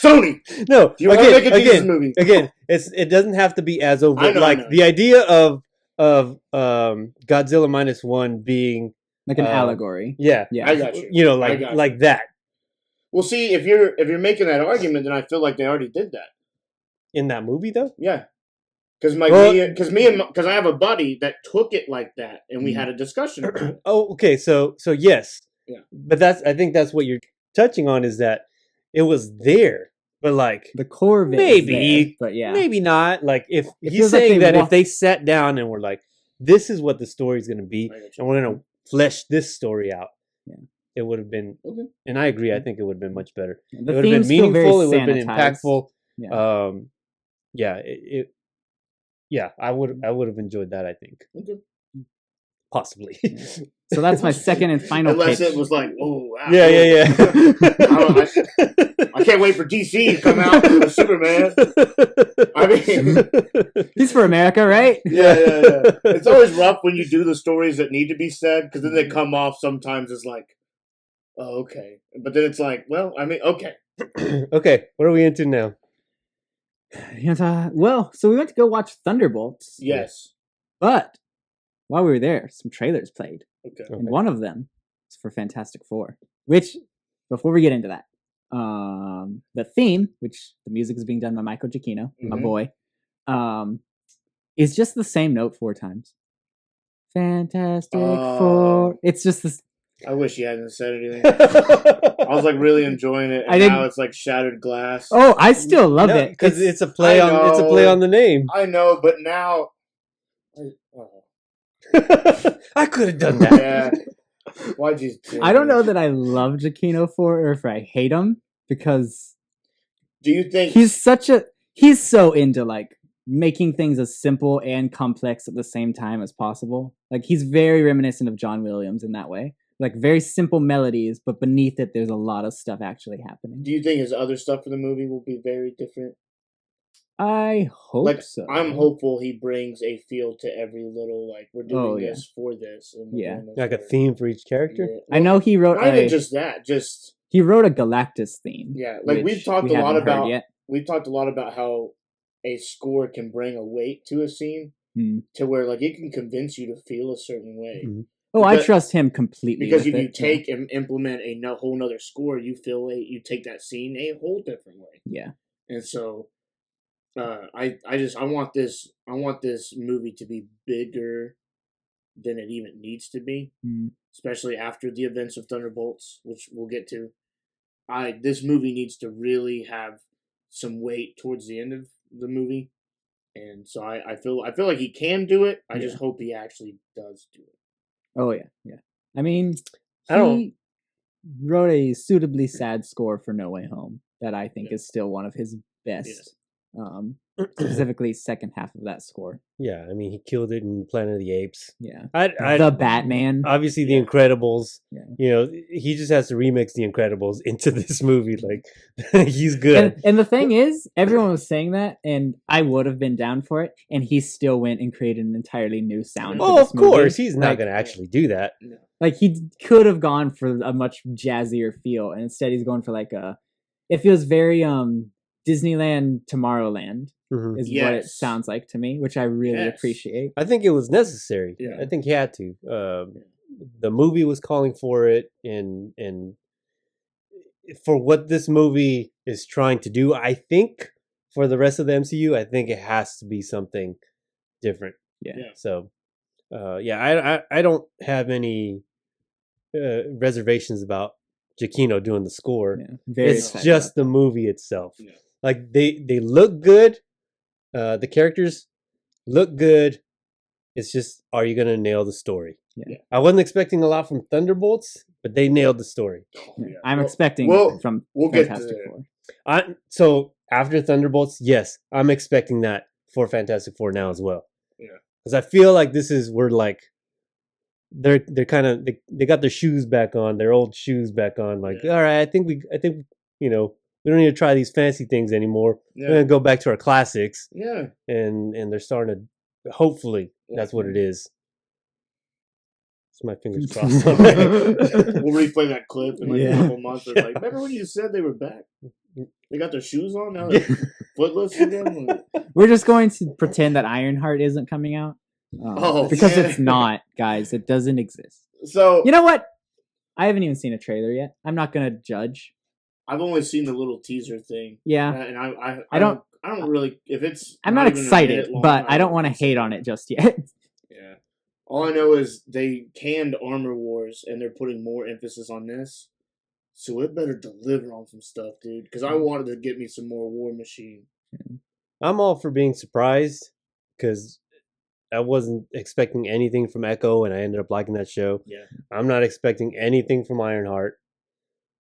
Sony. No. Do you want to make a Jesus movie? Again, it doesn't have to be as overt. The idea of Godzilla -1 being like an allegory. Yeah. I got you. You know, like that. Well, see, if you're making that argument, then I feel like they already did that in that movie, though. Yeah. Because I have a buddy that took it like that, and we had a discussion about it. Oh, okay. So yes. Yeah. But I think that's what you're touching on, is that it was there, but, like, the core of it maybe, there, but yeah, maybe not. Like, if he's saying that if they sat down and were like, this is what the story is going to be, and we're going to flesh this story out, it would have been. Okay. And I agree. I think it would have been much better. It would have been meaningful. It would have been impactful. Yeah. I would have enjoyed that, I think. Okay. Possibly. So that's my second and final Unless pitch. it was like, oh, wow. Yeah. I can't wait for DC to come out with Superman. I mean, he's for America, right? Yeah. It's always rough when you do the stories that need to be said, because then they come off sometimes as like, oh, okay. But then it's like, well, I mean, okay. Okay, what are we into now? Well, so we went to go watch Thunderbolts. Yes. But while we were there, some trailers played. Okay. And one of them is for Fantastic Four. Which, before we get into that, the theme, which the music is being done by Michael Giacchino, my boy, is just the same note 4 times. Fantastic Four. It's just this. I wish you hadn't said anything. I was like really enjoying it, and now it's like shattered glass. Oh, I still love it because it's a play on. It's a play on the name. I know, but now I could have done that. Yeah. Why'd you? I don't know that I love Giacchino for, or if I hate him, because. Do you think he's so into like making things as simple and complex at the same time as possible? Like, he's very reminiscent of John Williams in that way. Like, very simple melodies, but beneath it, there's a lot of stuff actually happening. Do you think his other stuff for the movie will be very different? I hope so. I'm hopeful he brings a feel to every little, like, we're doing this for this. And like a theme for each character? Yeah. Well, I know he wrote... Not even just that, he wrote a Galactus theme. Yeah, like, we've talked a lot about how a score can bring a weight to a scene to where, like, it can convince you to feel a certain way. Mm-hmm. Oh, I trust him completely. Because if you take and implement a whole nother score, you you take that scene a whole different way. Yeah. And so, I want this movie to be bigger than it even needs to be, especially after the events of Thunderbolts, which we'll get to. This movie needs to really have some weight towards the end of the movie, and so I feel like he can do it. I just hope he actually does do it. Oh yeah. I mean, he wrote a suitably sad score for No Way Home that I think is still one of his best Specifically second half of that score. Yeah, I mean, he killed it in Planet of the Apes. Yeah. The Batman. Obviously, The Incredibles. Yeah. You know, he just has to remix The Incredibles into this movie. Like, he's good. And the thing is, everyone was saying that, and I would have been down for it, and he still went and created an entirely new sound. Oh, of course. He's not going to actually do that. Like, he could have gone for a much jazzier feel, and instead he's going for like it feels very Disneyland Tomorrowland. Mm-hmm. Is what it sounds like to me, which I really appreciate. I think it was necessary. Yeah. I think he had to. The movie was calling for it, and for what this movie is trying to do, I think for the rest of the MCU, I think it has to be something different. Yeah. So, I don't have any reservations about Giacchino doing the score. Yeah, it's just the movie itself. Yeah. Like they look good. The characters look good. It's just, are you gonna nail the story? Yeah. I wasn't expecting a lot from Thunderbolts, but they nailed the story. Yeah. I'm expecting from Fantastic Four. So after Thunderbolts, yes, I'm expecting that for Fantastic Four now as well. Yeah, because I feel like this is where like they're kind of they got their shoes back on, their old shoes back on. Like, all right, I think you know. We don't need to try these fancy things anymore. Yeah. We're going to go back to our classics. Yeah. And they're starting to, hopefully, that's what it is. It's my fingers crossed. We'll replay that clip in like a couple months. Like, remember when you said they were back? They got their shoes on? Now they're footless again? We're just going to pretend that Ironheart isn't coming out. Because it's not, guys. It doesn't exist. So you know what? I haven't even seen a trailer yet. I'm not going to judge. I've only seen the little teaser thing. Yeah, and I don't really, if it's. I'm not excited, but I don't want to hate on it just yet. Yeah, all I know is they canned Armor Wars, and they're putting more emphasis on this. So it better deliver on some stuff, dude. Because I wanted to get me some more War Machine. I'm all for being surprised because I wasn't expecting anything from Echo, and I ended up liking that show. Yeah, I'm not expecting anything from Ironheart.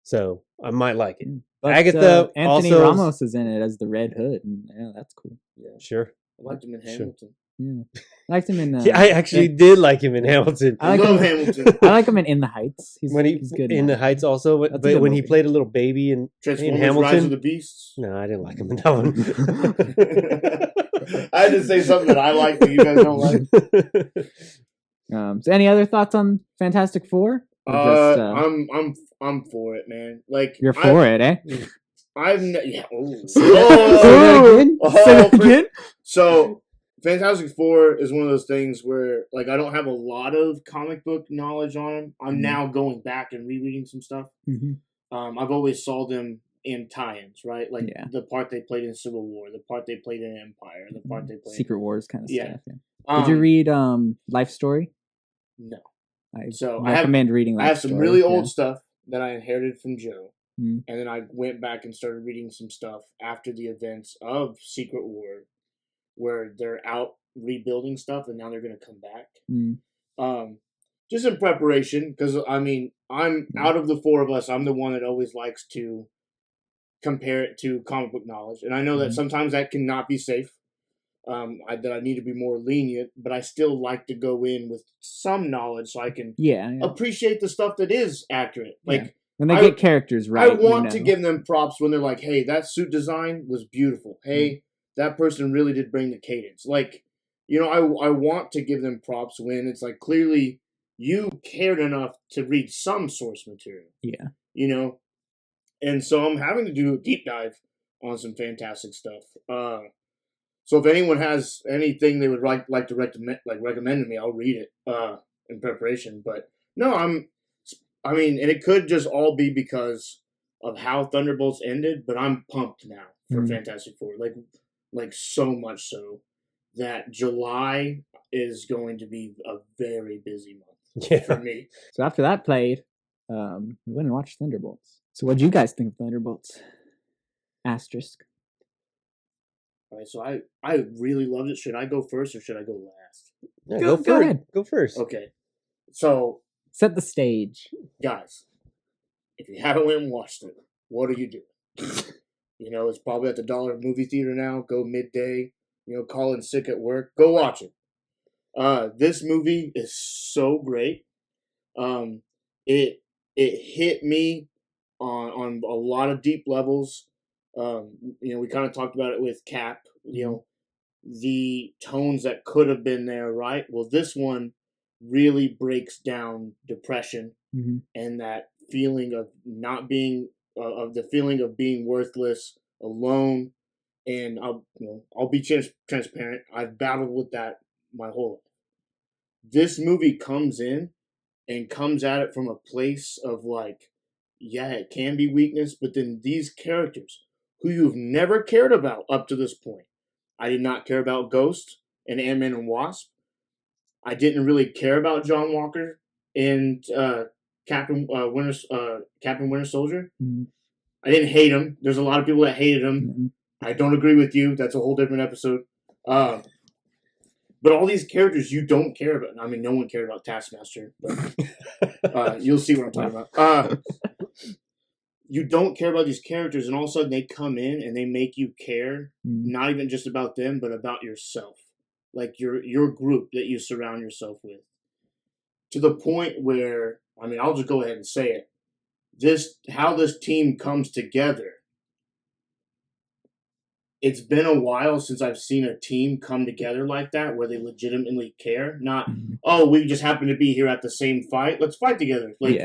So I might like it. But, Agatha Anthony Ramos is in it as the Red Hood. And, yeah, that's cool. Yeah, sure. I liked him in Hamilton. Yeah, I liked him in. I actually did like him in Hamilton. I love Hamilton. I like him in The Heights. He's good in The Heights also. But when he played a little baby in Hamilton, Rise of the Beasts. No, I didn't like him in that one. I had to say something that I like that you guys don't like. So, any other thoughts on Fantastic Four? I'm for it, man. Like you're for it, eh? Say that again. So, Fantastic Four is one of those things where, like, I don't have a lot of comic book knowledge on them. I'm now going back and rereading some stuff. Mm-hmm. I've always saw them in tie-ins, right? Like the part they played in Civil War, the part they played in Empire, the part they played Secret Wars kind of stuff. Yeah. Did you read Life Story? No. I recommend reading. I have some really old stuff that I inherited from Joe, and then I went back and started reading some stuff after the events of Secret War, where they're out rebuilding stuff, and now they're going to come back. Just in preparation, because I mean, I'm out of the four of us, I'm the one that always likes to compare it to comic book knowledge, and I know that sometimes that cannot be safe. That I need to be more lenient, but I still like to go in with some knowledge so I can appreciate the stuff that is accurate. Like when they get characters right. I want to give them props when they're like, hey, that suit design was beautiful. Hey, that person really did bring the cadence. Like, you know, I want to give them props when it's like clearly you cared enough to read some source material. Yeah. You know? And so I'm having to do a deep dive on some fantastic stuff. So if anyone has anything they would like to recommend to me, I'll read it in preparation. But no, and it could just all be because of how Thunderbolts ended. But I'm pumped now for Fantastic Four, like so much so that July is going to be a very busy month for me. So after that played, we went and watched Thunderbolts. So what did you guys think of Thunderbolts? Asterisk. All right, so I really loved it. Should I go first or should I go last? Yeah, go ahead. Go first. Okay. So set the stage. Guys, if you haven't went and watched it, what are you doing? You know, it's probably at the $1 movie theater now. Go midday. You know, call in sick at work. Go watch it. This movie is so great. It hit me on a lot of deep levels. You know, we kind of talked about it with Cap. You know, the tones that could have been there, right? Well, this one really breaks down depression and that feeling of not being, of the feeling of being worthless, alone. And I'll be transparent. I've battled with that my whole life. This movie comes in and comes at it from a place of like, yeah, it can be weakness, but then these characters who you've never cared about up to this point. I did not care about Ghost and Ant-Man and Wasp. I didn't really care about John Walker and Captain Winter Soldier. I didn't hate him. There's a lot of people that hated him. I don't agree with you. That's a whole different episode. But all these characters you don't care about. I mean, no one cared about Taskmaster. But, you'll see what I'm talking about. You don't care about these characters, and all of a sudden they come in and they make you care, not even just about them, but about yourself. Like your group that you surround yourself with. To the point where, I mean, I'll just go ahead and say it. How this team comes together. It's been a while since I've seen a team come together like that, where they legitimately care. Not, oh, we just happen to be here at the same fight. Let's fight together. Like,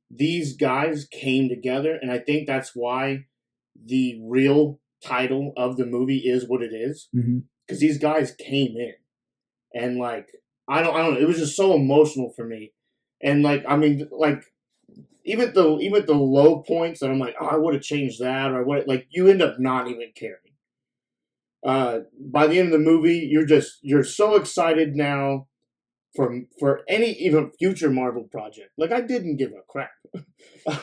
these guys came together, and I think that's why the real title of the movie is what it is. Because these guys came in, and like, I don't know. It was just so emotional for me, and like, I mean, like, even the low points that I'm like, oh, I would have changed that, or what? Like, you end up not even caring. By the end of the movie, you're so excited now for any even future Marvel project. Like, I didn't give a crap.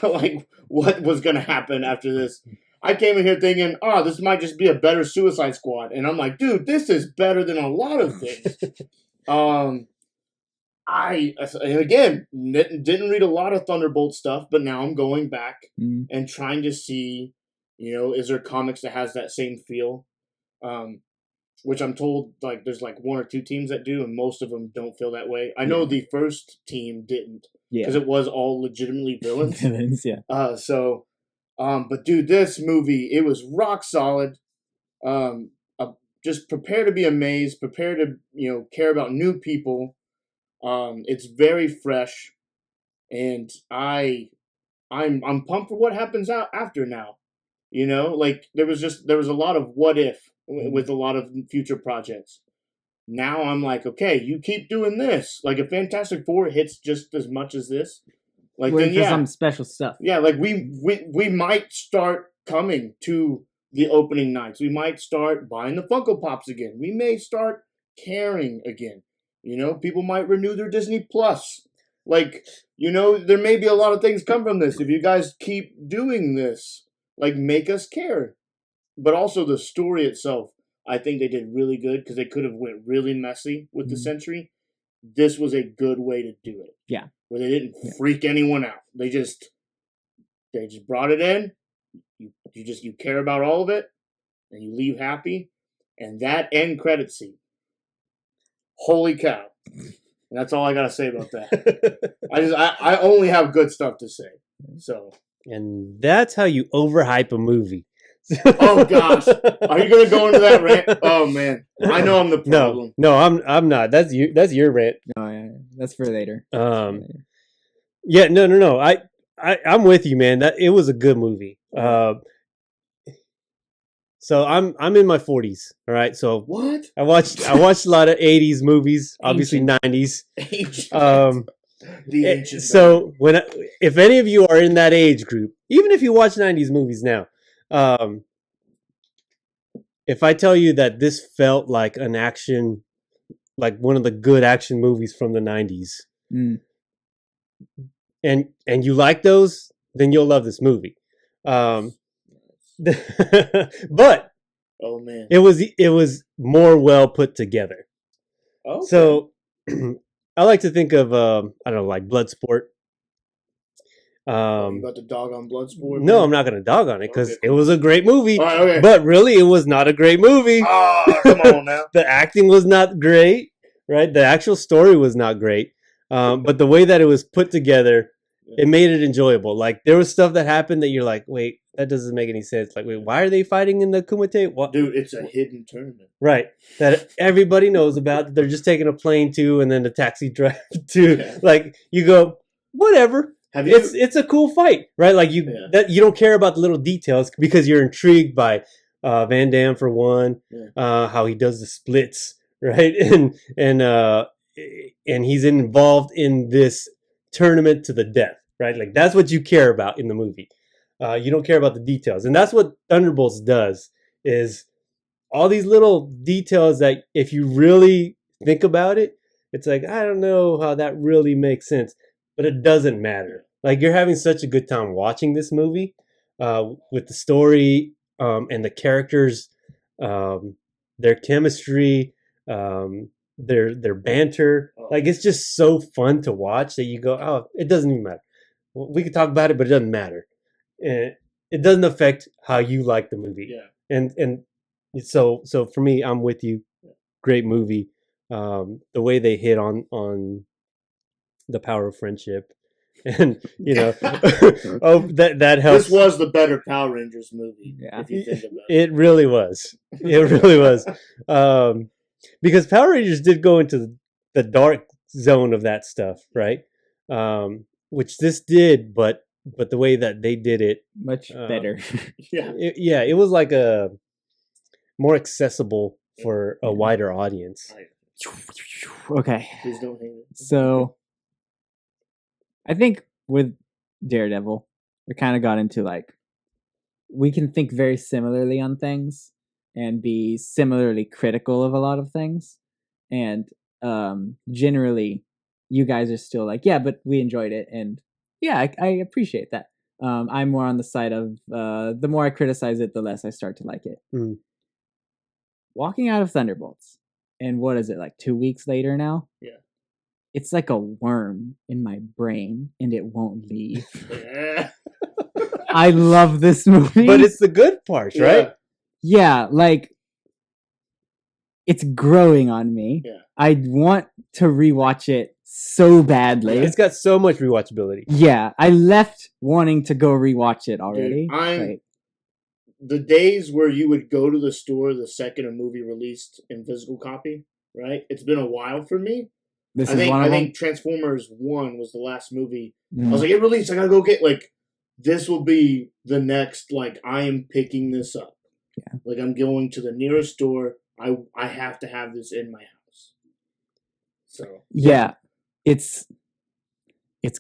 Like, what was gonna happen after this? I came in here thinking, oh, this might just be a better Suicide Squad, and I'm like, dude, this is better than a lot of things. I again didn't read a lot of Thunderbolt stuff, but now I'm going back and trying to see, you know, is there comics that has that same feel? Which I'm told, like, there's like one or two teams that do, and most of them don't feel that way. I know the first team didn't, because it was all legitimately villains. But dude, this movie, it was rock solid. Just prepare to be amazed, prepare to, you know, care about new people. It's very fresh, and I'm pumped for what happens out after now. You know, like, there was a lot of what if with a lot of future projects. Now I'm like, okay, you keep doing this. Like, if Fantastic Four hits just as much as this, like, then for some special stuff. Yeah, like we might start coming to the opening nights. We might start buying the Funko Pops again. We may start caring again. You know, people might renew their Disney Plus. Like, you know, there may be a lot of things come from this if you guys keep doing this. Like, make us care. But also the story itself, I think they did really good, because they could have went really messy with the Sentry. This was a good way to do it. Yeah. Where they didn't freak anyone out. They just brought it in. You care about all of it, and you leave happy. And that end credit scene. Holy cow. And that's all I gotta say about that. I only have good stuff to say. So. And that's how you overhype a movie. Oh gosh, are you gonna go into that rant? Oh man, I know I'm the problem. No, I'm not. That's your rant. No, yeah, that's for later. Yeah, no. I'm with you, man. That it was a good movie. So I'm in my 40s. All right. So what? I watched a lot of 80s movies, obviously 90s. Ancient. The ancient. So if any of you are in that age group, even if you watch 90s movies now, if I tell you that this felt like an action, like one of the good action movies from the 90s, and you like those, then you'll love this movie. But oh man, it was more well put together. Okay. So I like to think of I don't know, like Bloodsport. You about to dog on Bloodsport? No, I'm not going to dog on it because it was a great movie. All right, okay. But really, it was not a great movie. Oh, come on now. The acting was not great, right? The actual story was not great. But the way that it was put together, it made it enjoyable. Like, there was stuff that happened that you're like, wait, that doesn't make any sense. Like, wait, why are they fighting in the Kumite? What? Dude, it's a hidden tournament. Right. That everybody knows about. They're just taking a plane to and then a taxi drive to. Yeah. Like, you go, whatever. It's a cool fight, right? Like, you don't care about the little details because you're intrigued by Van Damme, for one, how he does the splits, right? And he's involved in this tournament to the death, right? Like, that's what you care about in the movie. You don't care about the details. And that's what Thunderbolts does, is all these little details that if you really think about it, it's like, I don't know how that really makes sense, but it doesn't matter. Like, you're having such a good time watching this movie with the story and the characters, their chemistry, their banter. Like, it's just so fun to watch that you go, oh, it doesn't even matter. We could talk about it, but it doesn't matter. And it doesn't affect how you like the movie. Yeah. And so for me, I'm with you. Great movie. The way they hit on the power of friendship. And, that helps. This was the better Power Rangers movie, if you think about it. It really was. It really was. Because Power Rangers did go into the dark zone of that stuff, right? Which this did, but the way that they did it, much better. It was like a more accessible for a wider audience. Okay. So I think with Daredevil, we kind of got into, like, we can think very similarly on things and be similarly critical of a lot of things. And generally, you guys are still like, yeah, but we enjoyed it. And yeah, I appreciate that. I'm more on the side of the more I criticize it, the less I start to like it. Mm. Walking out of Thunderbolts, and what is it, like 2 weeks later now? Yeah. It's like a worm in my brain, and it won't leave. I love this movie. But it's the good parts, right? Yeah, like, it's growing on me. Yeah. I want to rewatch it so badly. It's got so much rewatchability. Yeah, I left wanting to go rewatch it already. Dude, the days where you would go to the store the second a movie released in physical copy, right? It's been a while for me. I think Transformers 1 was the last movie. I was like, it released, I gotta go get, like, this will be the next, like, I am picking this up. Yeah. Like, I'm going to the nearest store. I have to have this in my house. So. Yeah. It's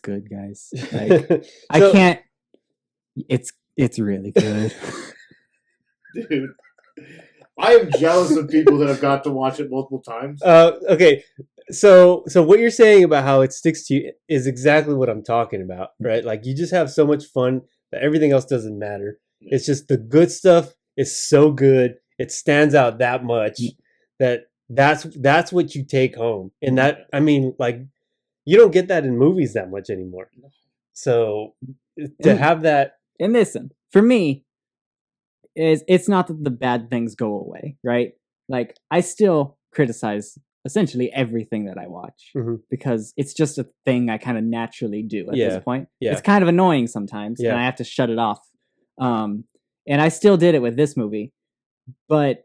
good, guys. Like, I can't, it's really good. Dude. I am jealous of people that have got to watch it multiple times. Okay. So what you're saying about how it sticks to you is exactly what I'm talking about, right? Like, you just have so much fun that everything else doesn't matter. Yeah. It's just the good stuff is so good. It stands out that much that's what you take home. And that, I mean, like, you don't get that in movies that much anymore. So to have that. And listen, for me, it's not that the bad things go away, right? Like, I still criticize essentially everything that I watch because it's just a thing I kind of naturally do at this point. Yeah. It's kind of annoying sometimes, and I have to shut it off. And I still did it with this movie, but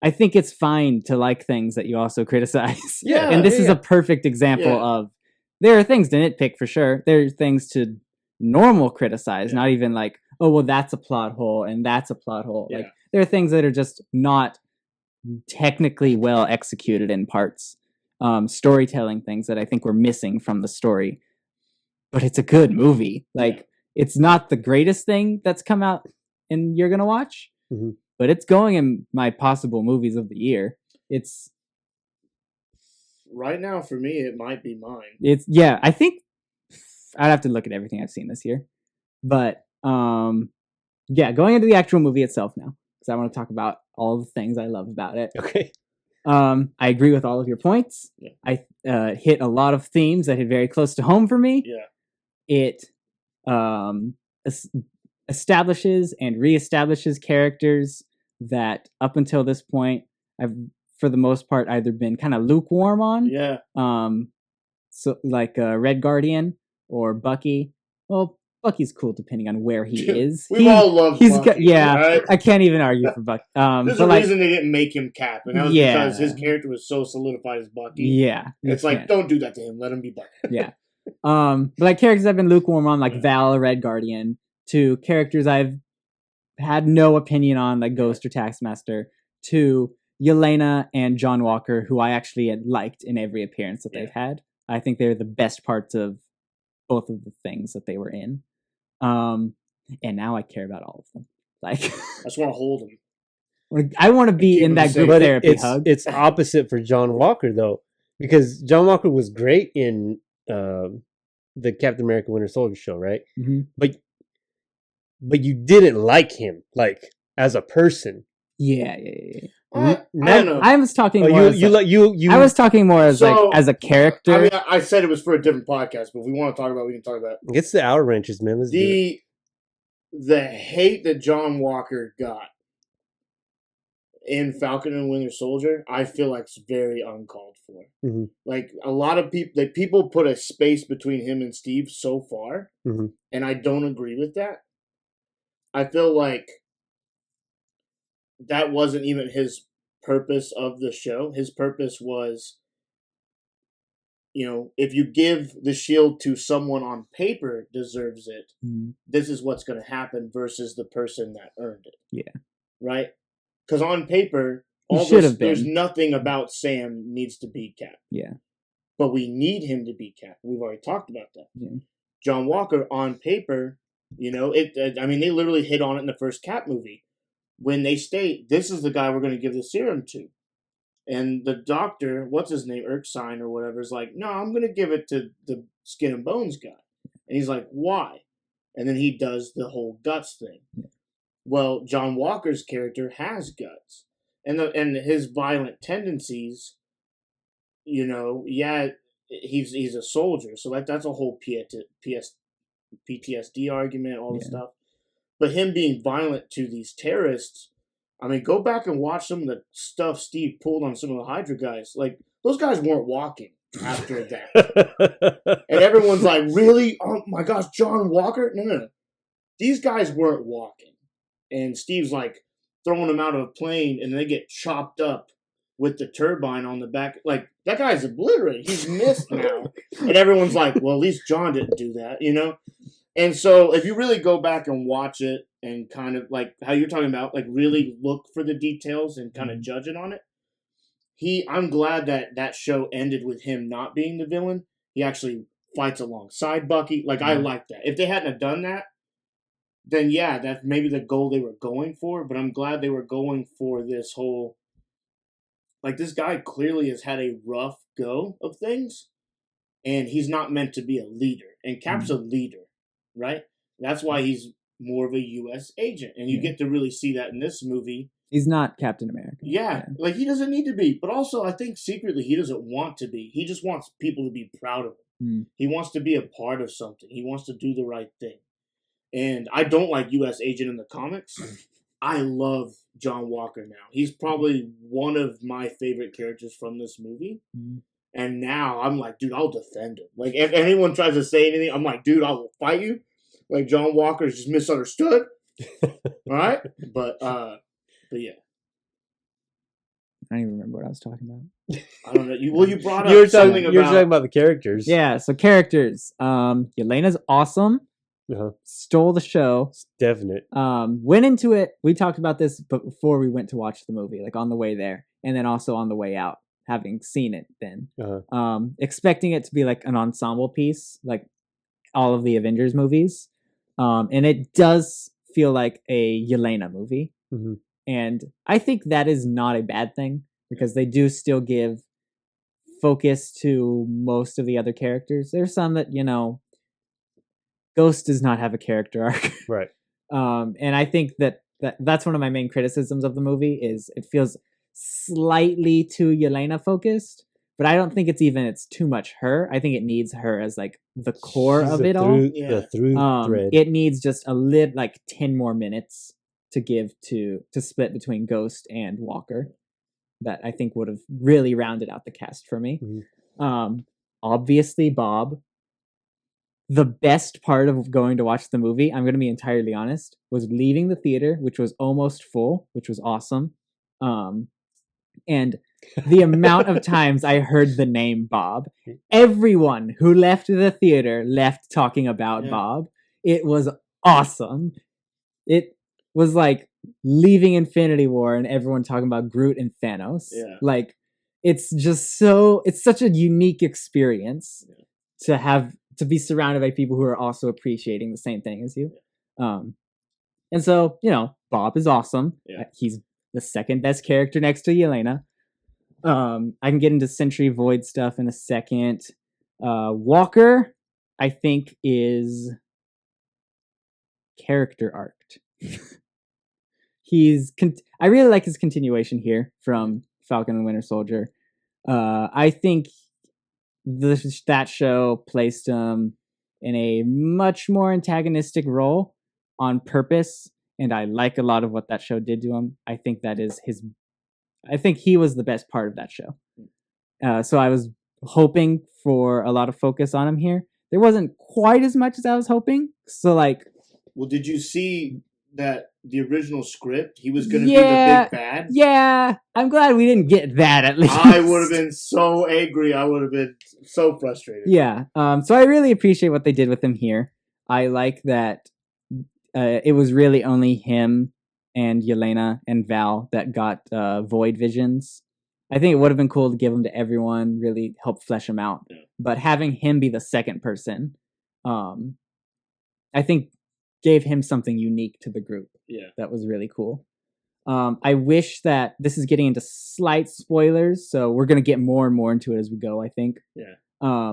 I think it's fine to like things that you also criticize. Yeah, and this is a perfect example of, there are things to nitpick for sure. There are things to normal criticize, not even like, oh, well, that's a plot hole and that's a plot hole. Yeah. Like, there are things that are just not technically well executed in parts. Storytelling things that I think were missing from the story. But it's a good movie. Like, it's not the greatest thing that's come out and you're going to watch, but it's going in my possible movies of the year. It's right now, for me, it might be mine. I think I'd have to look at everything I've seen this year. But going into the actual movie itself now, because I want to talk about all the things I love about it. Okay. I agree with all of your points. Yeah. I hit a lot of themes that hit very close to home for me. Yeah. It es- establishes and reestablishes characters that up until this point I've for the most part either been kind of lukewarm on. Yeah. So like Red Guardian or Bucky. Well, Bucky's cool depending on where he is. We all love Bucky. Yeah, right? I can't even argue for Bucky. There's a reason they didn't make him Cap, and that was because his character was so solidified as Bucky. Yeah. It's like, don't do that to him. Let him be Bucky. Yeah. But like characters I've been lukewarm on, like Val, Red Guardian, to characters I've had no opinion on, like Ghost or Taskmaster, to Yelena and John Walker, who I actually had liked in every appearance that they've had. I think they're the best parts of both of the things that they were in. And now I care about all of them. Like, I just want to hold them. I want to be in that group therapy hug. It's opposite for John Walker though, because John Walker was great in the Captain America Winter Soldier show, right? Mm-hmm. But you didn't like him, like as a person. Yeah. I don't know. I was talking more. I was talking more as as a character. I mean, I said it was for a different podcast, but if we want to talk about it, we can talk about it. It's the Outer Ranches, man. The hate that John Walker got in Falcon and Winter Soldier, I feel like it's very uncalled for. Mm-hmm. Like a lot of people put a space between him and Steve so far, and I don't agree with that. I feel like that wasn't even his purpose of the show. His purpose was, if you give the shield to someone on paper deserves it, this is what's going to happen versus the person that earned it. Yeah. Right? Because on paper, there's nothing about Sam needs to be Cap. Yeah. But we need him to be Cap. We've already talked about that. Yeah. John Walker, on paper, they literally hit on it in the first Cap movie when they state, this is the guy we're going to give the serum to. And the doctor, what's his name, Erskine or whatever, is like, no, I'm going to give it to the Skin and Bones guy. And he's like, why? And then he does the whole guts thing. Yeah. Well, John Walker's character has guts. And his violent tendencies, he's a soldier. So that's a whole PTSD argument, all the stuff. But him being violent to these terrorists, I mean, go back and watch some of the stuff Steve pulled on some of the Hydra guys. Like, those guys weren't walking after that. And everyone's like, really? Oh my gosh, John Walker? No. These guys weren't walking. And Steve's like throwing them out of a plane and they get chopped up with the turbine on the back. Like, that guy's obliterated. He's missed now. And everyone's like, well, at least John didn't do that, And so if you really go back and watch it and kind of like how you're talking about, like really look for the details and kind of judge it on it. I'm glad that show ended with him not being the villain. He actually fights alongside Bucky. Like, I like that. If they hadn't have done that, then that's maybe the goal they were going for. But I'm glad they were going for this whole, like, this guy clearly has had a rough go of things. And he's not meant to be a leader. And Cap's a leader. Right? That's why he's more of a U.S. agent. And you get to really see that in this movie. He's not Captain America. Yeah, like he doesn't need to be. But also, I think secretly he doesn't want to be. He just wants people to be proud of him. He wants to be a part of something. He wants to do the right thing. And I don't like U.S. Agent in the comics. I love John Walker now. He's probably one of my favorite characters from this movie. And now I'm like, dude, I'll defend him. Like, if anyone tries to say anything, I'm like, dude, I will fight you. Like, John Walker is just misunderstood. All right? But yeah. I don't even remember what I was talking about. I don't know. You brought up something about... You were talking about the characters. Yeah, so characters. Yelena's awesome. Stole the show. It's definite. Went into it. We talked about this before we went to watch the movie, like on the way there. And then also on the way out. Having seen it then. Expecting it to be like an ensemble piece, like all of the Avengers movies. And it does feel like a Yelena movie. And I think that is not a bad thing because they do still give focus to most of the other characters. There's some that, Ghost does not have a character arc. Right. And I think that's one of my main criticisms of the movie is it feels slightly too Yelena focused, but I don't think it's too much her. I think it needs her as like the core of it all. The through thread. It needs just a like 10 more minutes to give to split between Ghost and Walker. That I think would have really rounded out the cast for me. Mm-hmm. Obviously, Bob. The best part of going to watch the movie, I'm going to be entirely honest, was leaving the theater, which was almost full, which was awesome. And the amount of times I heard the name Bob, everyone who left the theater left talking about Bob. It was awesome. It was like leaving Infinity War and everyone talking about Groot and Thanos. Yeah. Like, it's such a unique experience to be surrounded by people who are also appreciating the same thing as you. And so, Bob is awesome. Yeah. He's the second best character next to Yelena. I can get into Sentry Void stuff in a second. Walker, I think, is character arced. I really like his continuation here from Falcon and Winter Soldier. I think that show placed him in a much more antagonistic role on purpose, and I like a lot of what that show did to him. I think I think he was the best part of that show. So I was hoping for a lot of focus on him here. There wasn't quite as much as I was hoping. So well, did you see that the original script, he was going to be the big bad? Yeah, I'm glad we didn't get that at least. I would have been so angry. I would have been so frustrated. Yeah, so I really appreciate what they did with him here. I like that it was really only him and Yelena and Val that got Void Visions. I think it would have been cool to give them to everyone, really help flesh them out. Yeah. But having him be the second person, I think gave him something unique to the group. Yeah. That was really cool. I wish that this is getting into slight spoilers, so we're going to get more and more into it as we go, I think. Yeah.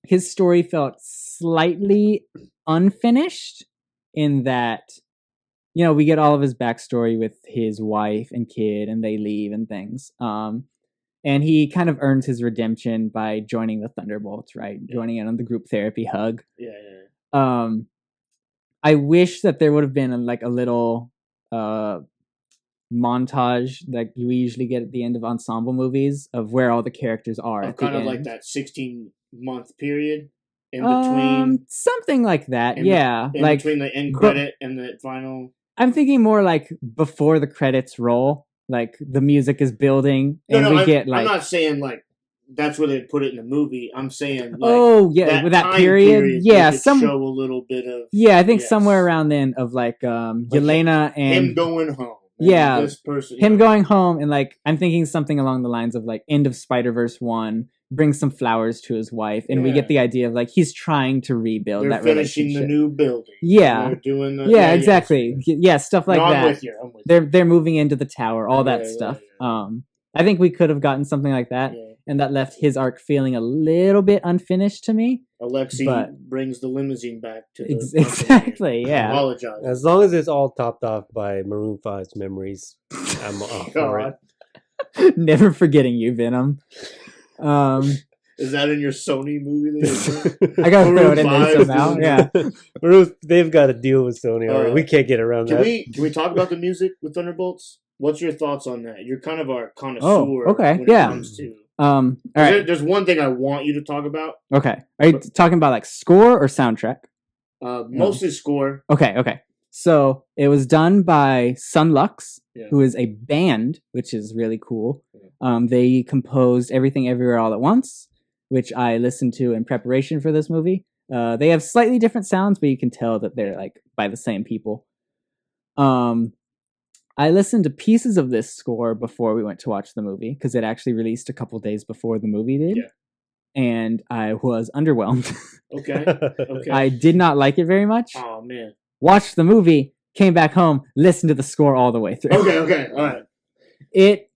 His story felt slightly unfinished in that, we get all of his backstory with his wife and kid, and they leave and things. And he kind of earns his redemption by joining the Thunderbolts, right? Yeah. Joining in on the group therapy hug. Yeah. I wish that there would have been a little montage like we usually get at the end of ensemble movies of where all the characters are. At kind the of end. Like that 16-month period in between. Something like that, yeah. In between the end credit and the final. I'm thinking more like before the credits roll, like the music is building, and I'm not saying like that's where they put it in the movie. I'm saying with that period yeah, show a little bit of I think somewhere around then of Yelena and him going home. Yeah, this person, him going home, and I'm thinking something along the lines of end of Spider-Verse 1. Bring some flowers to his wife, and we get the idea of he's trying to rebuild that relationship. They're finishing the new building. Yeah, they're doing the exactly. Yeah, stuff like that. I'm with you. They're moving into the tower, all that stuff. Yeah. I think we could have gotten something like that, and that left his arc feeling a little bit unfinished to me. Alexei brings the limousine back to the exactly. Yeah, I apologize. As long as it's all topped off by Maroon 5's memories, I'm off for it. Never forgetting you, Venom. Is that in your Sony movie? I gotta throw it in there somehow. Yeah, they've got to deal with Sony already. We can't get around that. Can we talk about the music with Thunderbolts? What's your thoughts on that? You're kind of our connoisseur. Oh, okay. When it comes to all right. There's one thing I want you to talk about. Okay, are you talking about score or soundtrack? Mostly score. Okay. So it was done by Sunlux, who is a band, which is really cool. They composed Everything Everywhere All at Once, which I listened to in preparation for this movie. They have slightly different sounds, but you can tell that they're by the same people. I listened to pieces of this score before we went to watch the movie, because it actually released a couple days before the movie did. Yeah. And I was underwhelmed. Okay. I did not like it very much. Oh, man. Watched the movie, came back home, listened to the score all the way through. Okay, all right. It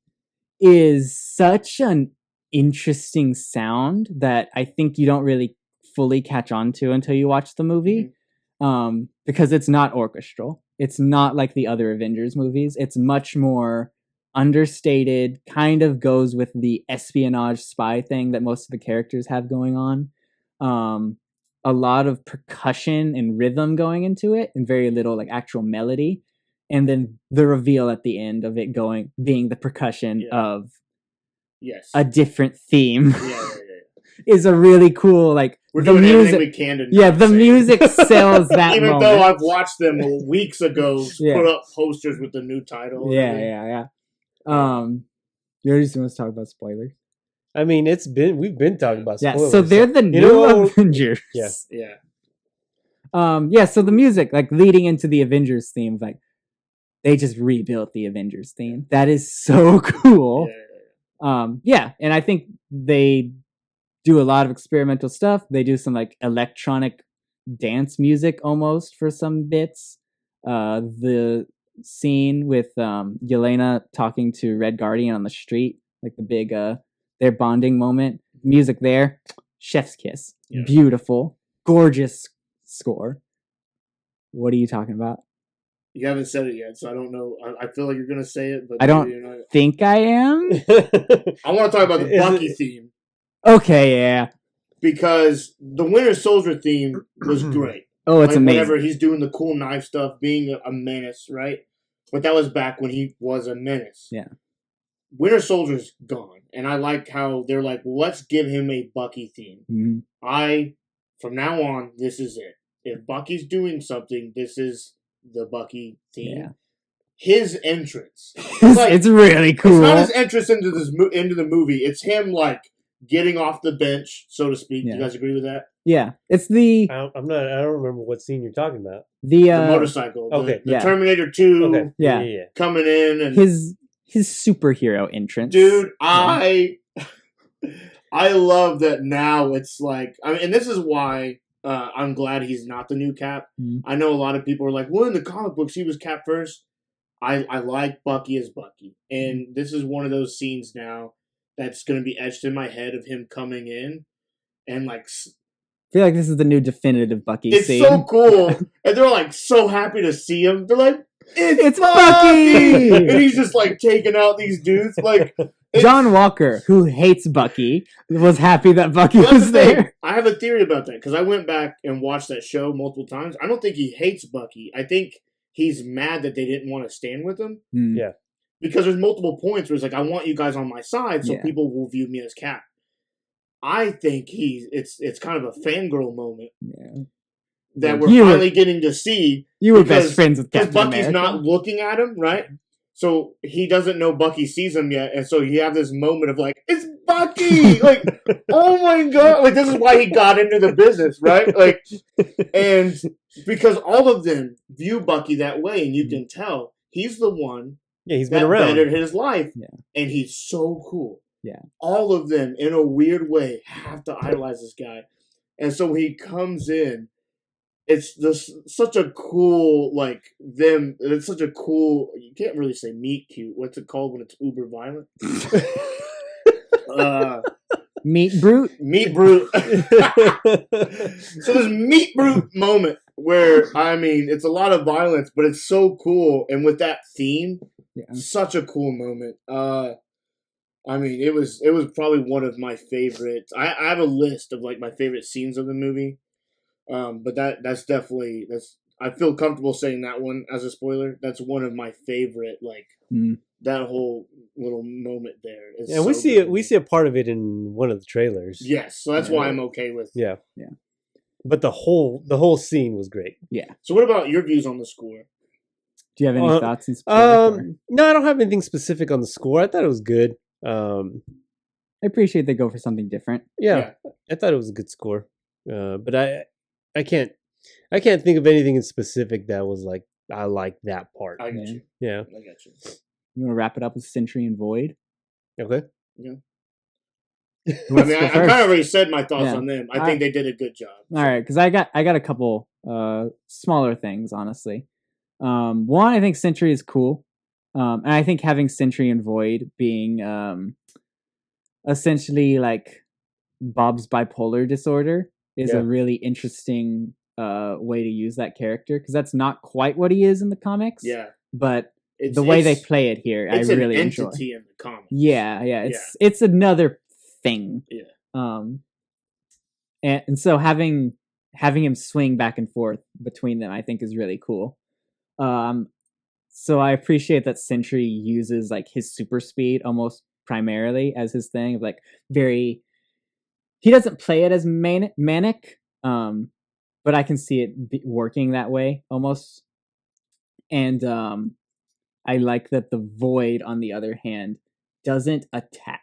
is such an interesting sound that I think you don't really fully catch on to until you watch the movie, because it's not orchestral. It's not like the other Avengers movies. It's much more understated, kind of goes with the espionage spy thing that most of the characters have going on. A lot of percussion and rhythm going into it, and very little like actual melody. And then the reveal at the end of it being the percussion of a different theme is a really cool, like, we're the doing music, everything we can to the music sells that even moment. though I've watched them weeks ago put up posters with the new title. Yeah. You just want to talk about spoilers? I mean, we've been talking about spoilers. Yeah, so they're the new Avengers. Yeah. So the music, like, leading into the Avengers theme, like, they just rebuilt the Avengers theme. That is so cool. And I think they do a lot of experimental stuff. They do some like electronic dance music almost for some bits. The scene with Yelena talking to Red Guardian on the street, like the big their bonding moment. Music there, chef's kiss. Beautiful, gorgeous score. What are you talking about? You haven't said it yet, so I don't know. I feel like you're going to say it, but I don't think I am. I want to talk about the Bucky theme. Okay, yeah. Because the Winter Soldier theme was great. Oh, it's amazing. Whenever he's doing the cool knife stuff, being a menace, right? But that was back when he was a menace. Yeah. Winter Soldier's gone. And I like how they're like, well, let's give him a Bucky theme. Mm-hmm. From now on, this is it. If Bucky's doing something, this is the Bucky theme. Yeah. His entrance, it's really cool. It's not his entrance into the movie. It's him like getting off the bench, so to speak. Do you guys agree with that? Yeah, it's the. I don't remember what scene you're talking about. The motorcycle. Okay. The Terminator 2. Okay. Yeah. Coming in and his superhero entrance. Dude, I love that now. It's like, I mean, and this is why. I'm glad he's not the new Cap. I know a lot of people are like, well, in the comic books, he was Cap first. I like Bucky as Bucky. And this is one of those scenes now that's going to be etched in my head of him coming in. And like... I feel like this is the new definitive Bucky scene. It's so cool. And they're like so happy to see him. They're like, it's Bucky! And he's just like taking out these dudes. Like... John Walker, who hates Bucky, was happy that Bucky was there. I have a theory about that, because I went back and watched that show multiple times. I don't think he hates Bucky. I think he's mad that they didn't want to stand with him. Yeah. Because there's multiple points where it's like, I want you guys on my side so people will view me as Cap. I think it's kind of a fangirl moment. Yeah. That we're finally getting to see. You were best friends with Captain Bucky's America. not looking at him, right? So he doesn't know Bucky sees him yet, and so you have this moment of like, it's Bucky! Like, oh my god! Like, this is why he got into the business, right? Like, and because all of them view Bucky that way, and you can tell he's the one he's been around. bettered his life, and he's so cool. Yeah, all of them, in a weird way, have to idolize this guy, and so when he comes in, it's just such a cool, like, them. It's such a cool. You can't really say meet cute. What's it called when it's uber violent? Meat brute. Meat brute. So this meat brute moment where, I mean, it's a lot of violence, but it's so cool, and with that theme, such a cool moment. I mean, it was probably one of my favorites. I have a list of like my favorite scenes of the movie. But that's definitely I feel comfortable saying that one as a spoiler. That's one of my favorite, like that whole little moment there. Is we see a part of it in one of the trailers. Yes, so that's why I'm okay with. Yeah. But the whole scene was great. Yeah. So what about your views on the score? Do you have any thoughts? No, I don't have anything specific on the score. I thought it was good. I appreciate they go for something different. Yeah. I thought it was a good score. But I can't think of anything in specific that was like, I like that part. I get you. Yeah. I get you. You want to wrap it up with Sentry and Void? Okay. Yeah. I mean, I kind of already said my thoughts on them. I think they did a good job. All right, because I got a couple smaller things, honestly. One, I think Sentry is cool. And I think having Sentry and Void being essentially like Bob's bipolar disorder is a really interesting way to use that character, because that's not quite what he is in the comics. Yeah. But the way they play it here, I really enjoy. It's an entity in the comics. Yeah. It's another thing. Yeah. And so having him swing back and forth between them, I think, is really cool. So I appreciate that Sentry uses like his super speed almost primarily as his thing of like very. He doesn't play it as manic, but I can see it working that way almost. And I like that the Void, on the other hand, doesn't attack.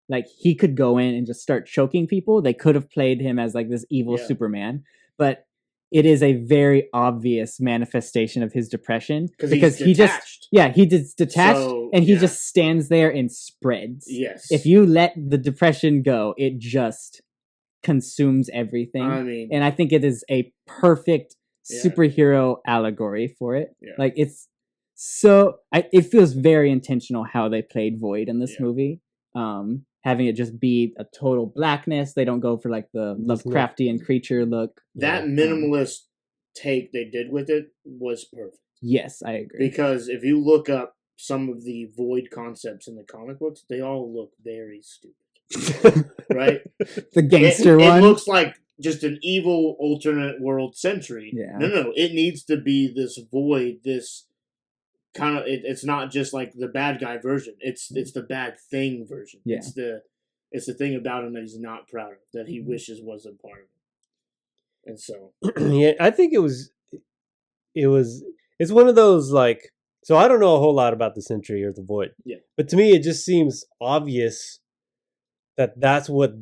Like, he could go in and just start choking people. They could have played him as like this evil Superman, but it is a very obvious manifestation of his depression because he just detached and he just stands there and spreads. Yes. If you let the depression go, it just consumes everything. I mean, and I think it is a perfect superhero allegory for it. Yeah. Like, it's so it feels very intentional how they played Void in this movie. Having it just be a total blackness. They don't go for like the Lovecraftian creature look. That minimalist take they did with it was perfect. Yes, I agree. Because if you look up some of the Void concepts in the comic books, they all look very stupid. Right? The gangster one? It looks like just an evil alternate world Sentry. Yeah. No. It needs to be this Void, this kind of it's not just like the bad guy version. It's the bad thing version. Yeah. It's the thing about him that he's not proud of, that he wishes was a part of it. And so yeah, I think it's one of those like, so I don't know a whole lot about the Sentry or the Void. Yeah. But to me it just seems obvious that that's what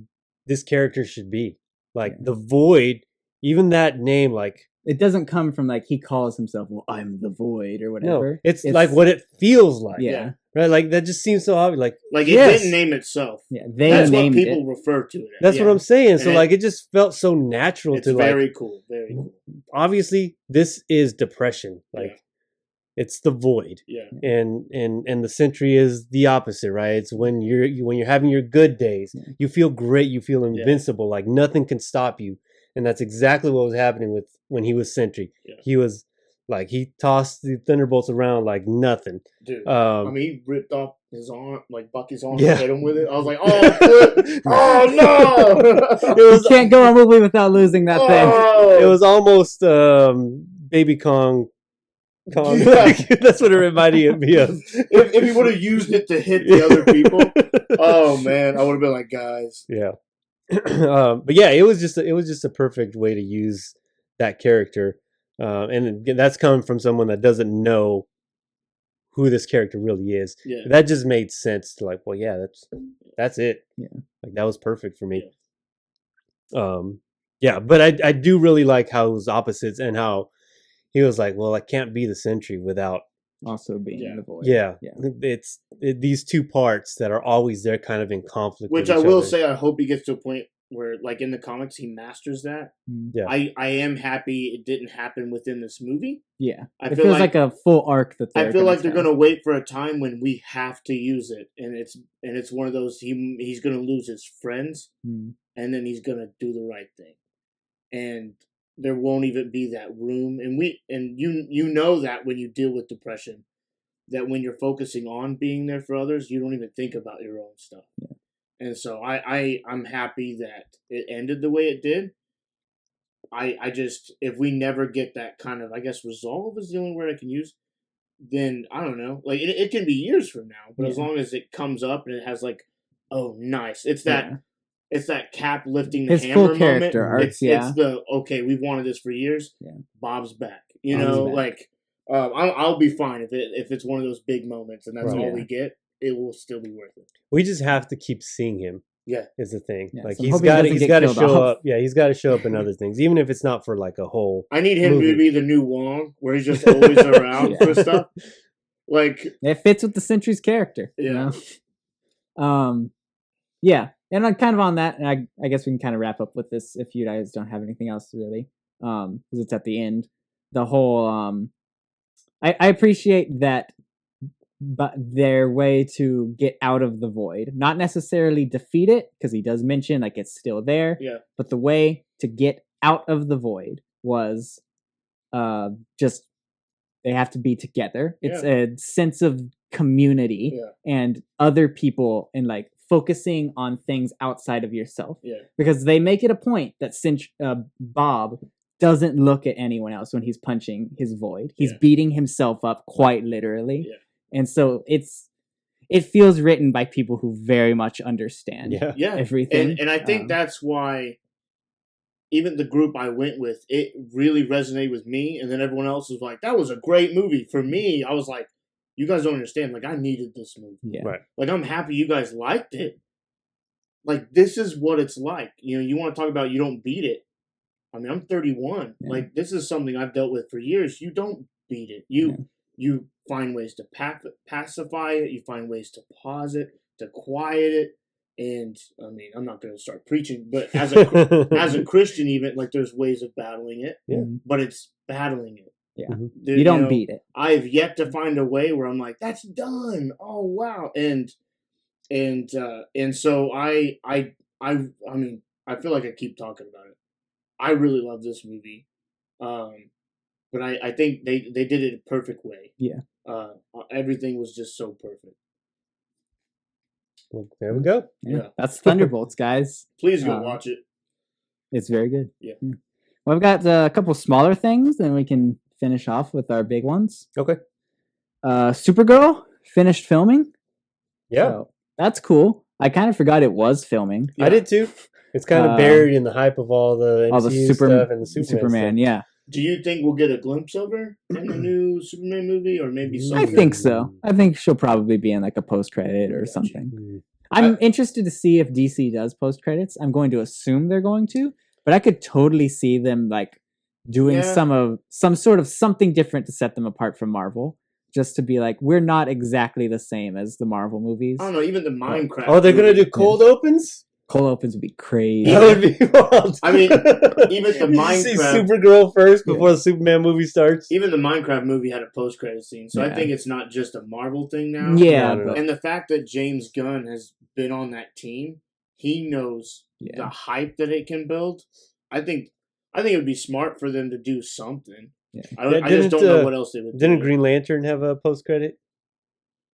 this character should be. Like the Void, even that name, like it doesn't come from like he calls himself, well, I'm the Void or whatever. No, it's like what it feels like. Yeah. Right? Like that just seems so obvious. Like it didn't name itself. Yeah, that's what people refer to it as. That's what I'm saying. So like it just felt so natural to like. Very cool. Very cool. Obviously, this is depression. Like it's the Void. Yeah. And the Sentry is the opposite, right? It's when you're having your good days, you feel great, you feel invincible, like nothing can stop you. And that's exactly what was happening with when he was Sentry. Yeah. He was like, he tossed the Thunderbolts around like nothing. Dude, I mean, he ripped off his arm, like Bucky's arm, and hit him with it. I was like, oh no! You can't go a movie without losing that thing. It was almost Baby Kong. That's what it reminded me of. If he would have used it to hit the other people, oh man, I would have been like, guys. Yeah. But yeah, it was just a perfect way to use that character, and that's coming from someone that doesn't know who this character really is. Yeah. That just made sense to like, well, yeah, that's it. Yeah, like that was perfect for me. Yeah, but I do really like how it was opposites and how he was like, well, I can't be the Sentry without also being the Void. Yeah. It's these two parts that are always there, kind of in conflict. Which I will say, I hope he gets to a point where, like in the comics, he masters that. Yeah. I am happy it didn't happen within this movie. Yeah, it feels like a full arc that I feel like they're going to wait for a time when we have to use it, and it's one of those he's going to lose his friends, and then he's going to do the right thing, and there won't even be that room. And you know that when you deal with depression, that when you're focusing on being there for others, you don't even think about your own stuff. Yeah. And so I'm happy that it ended the way it did. I just, if we never get that kind of, I guess, resolve is the only word I can use, then I don't know. Like it can be years from now, but as long as it comes up and it has like, oh, nice. It's that. Yeah. It's that Cap lifting the hammer full character moment. Arcs, it's the, okay, we've wanted this for years. Yeah. Bob's back. You know, like, I'll be fine if it's one of those big moments and that's all we get. It will still be worth it. We just have to keep seeing him. Yeah, is the thing. Yeah, like so he's got to show off. up. Yeah, he's got to show up in other things, even if it's not for like a whole. I need him to be the new Wong, where he's just always around for stuff. Like it fits with the Sentry's character. Yeah. You know? Yeah. And I'm kind of on that, and I guess we can kind of wrap up with this if you guys don't have anything else really, because it's at the end. The whole, I appreciate that, but their way to get out of the Void, not necessarily defeat it, because he does mention like it's still there. Yeah. But the way to get out of the Void was, just they have to be together. It's a sense of community and other people and like focusing on things outside of yourself. Yeah. Because they make it a point that since Bob doesn't look at anyone else when he's punching his void. He's beating himself up quite literally. Yeah. And so it feels written by people who very much understand everything. And I think that's why even the group I went with, it really resonated with me. And then everyone else was like, that was a great movie. For me, I was like, you guys don't understand. Like, I needed this movie. Yeah. Right. Like, I'm happy you guys liked it. Like, this is what it's like. You know, you want to talk about you don't beat it. I mean, I'm 31. Yeah. Like, this is something I've dealt with for years. You don't beat it. You find ways to pacify it. You find ways to pause it, to quiet it. And, I mean, I'm not going to start preaching, but as a Christian even, like, there's ways of battling it. Yeah. But it's battling it. Yeah. You don't beat it. I have yet to find a way where I'm like, that's done. Oh, wow. And so I mean, I feel like I keep talking about it. I really love this movie. But I think they did it a perfect way. Yeah. Everything was just so perfect. Well, there we go. Yeah. That's Thunderbolts, guys. Please go watch it. It's very good. Yeah. Well, I've got a couple smaller things, and we can finish off with our big ones. Okay. Supergirl finished filming. Yeah. So that's cool. I kind of forgot it was filming. Yeah. I did too. It's kind of buried in the hype of all the MCU stuff and the Superman. Stuff. Yeah. Do you think we'll get a glimpse of her in the new Superman movie, or maybe something? I think so. I think she'll probably be in like a post-credit or something. I'm interested to see if DC does post-credits. I'm going to assume they're going to, but I could totally see them like doing some sort of something different to set them apart from Marvel. Just to be like, we're not exactly the same as the Marvel movies. I don't know, even the Minecraft. Oh, they're going to do cold opens? Cold opens would be crazy. That would be wild. I mean, even the Minecraft... You see Supergirl first before the Superman movie starts? Even the Minecraft movie had a post-credit scene, so I think it's not just a Marvel thing now. Yeah. And the fact that James Gunn has been on that team, he knows the hype that it can build. I think it would be smart for them to do something. Yeah. I just don't know what else they would do. Didn't Green Lantern have a post-credit?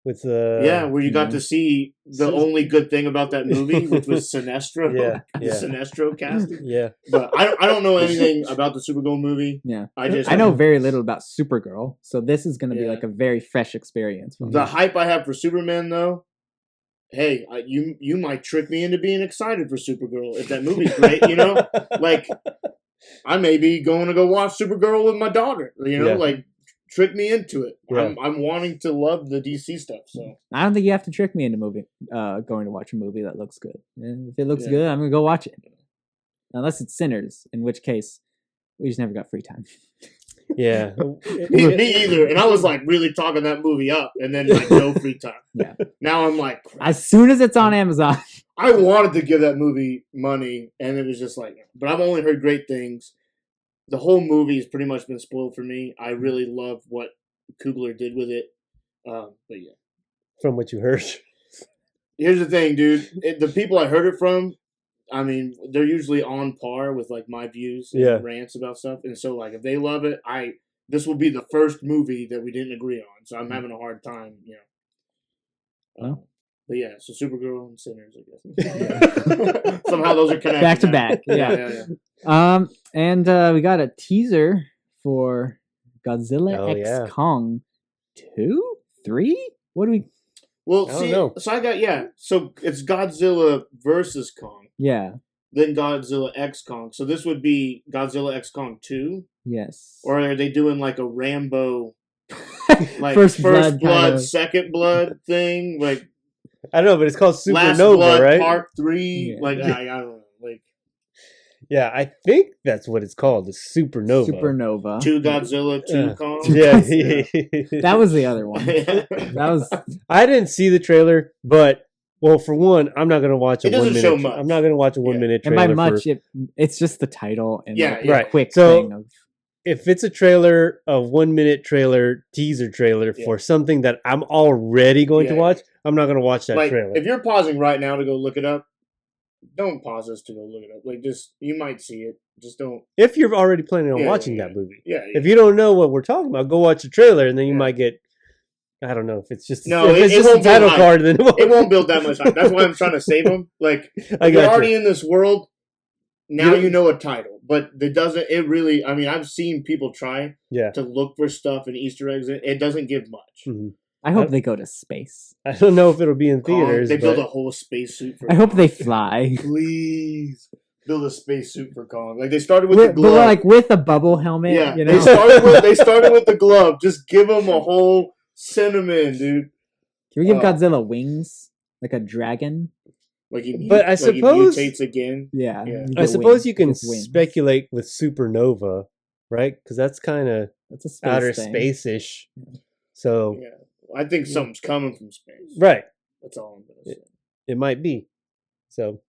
With where you got to see the only good thing about that movie, which was Sinestro. The Sinestro casting. Yeah. But I don't know anything about the Supergirl movie. Yeah. I know very little about Supergirl, so this is going to be like a very fresh experience. The hype I have for Superman, though, hey, you might trick me into being excited for Supergirl if that movie's great, you know? Like, I may be going to go watch Supergirl with my daughter, you know? Like, trick me into it. Yeah. I'm wanting to love the DC stuff. So I don't think you have to trick me into going to watch a movie that looks good. And if it looks good, I'm gonna go watch it. Unless it's Sinners, in which case we just never got free time. Yeah, me either. And I was like really talking that movie up, and then like no free time. Yeah. Now I'm like, crap. As soon as it's on Amazon, I wanted to give that movie money, and it was just like, but I've only heard great things. The whole movie has pretty much been spoiled for me. I really love what Coogler did with it. But yeah. From what you heard. Here's the thing, dude. The people I heard it from, I mean, they're usually on par with like my views and rants about stuff. And so like if they love it, this will be the first movie that we didn't agree on. So I'm having a hard time, you know. But yeah, so Supergirl and Sinners, I guess. Somehow those are connected. Back to back. Yeah. And we got a teaser for Godzilla X Kong 2? 3? What do we... Well, see, so I got, so it's Godzilla versus Kong. Yeah. Then Godzilla X Kong. So this would be Godzilla X Kong 2? Yes. Or are they doing like a Rambo, like first blood second blood thing? Like... I don't know, but it's called Supernova, Last Blood, right? Part 3. Yeah. Like, I don't know. Like, yeah, I think that's what it's called. It's Supernova. 2 Godzilla, 2 Kong. Yeah. That was the other one. That was. I didn't see the trailer, but for one, I'm not going to watch a 1 minute. Show much. I'm not going to watch a 1 minute trailer. And by much, it's just the title and right. Quick so, thing of. If it's a trailer, a 1 minute trailer, teaser trailer for something that I'm already going to watch, I'm not going to watch that trailer. If you're pausing right now to go look it up, don't pause this to go look it up. Like, just you might see it. Just don't. If you're already planning on watching that movie, yeah. If you don't know what we're talking about, go watch the trailer, and then you might get. I don't know if it's just it's just a title card. Then it won't build that much hype. That's why I'm trying to save them. Like, if you're already in this world. Now you know a title, but it doesn't. It really. I mean, I've seen people try to look for stuff and Easter eggs. It doesn't give much. Mm-hmm. I hope they go to space. I don't know if it'll be in theaters. They build a whole spacesuit for I hope they fly. Please build a spacesuit for Kong. Like they started with the glove, but like with a bubble helmet. Yeah, you know? they started with the glove. Just give them a whole cinnamon, dude. Can we give Godzilla wings like a dragon? Like he mutates again. Yeah. I suppose you can speculate with supernova, right? Because that's kind of outer space-ish. So I think something's coming from space. Right. That's all I'm gonna say. It might be. So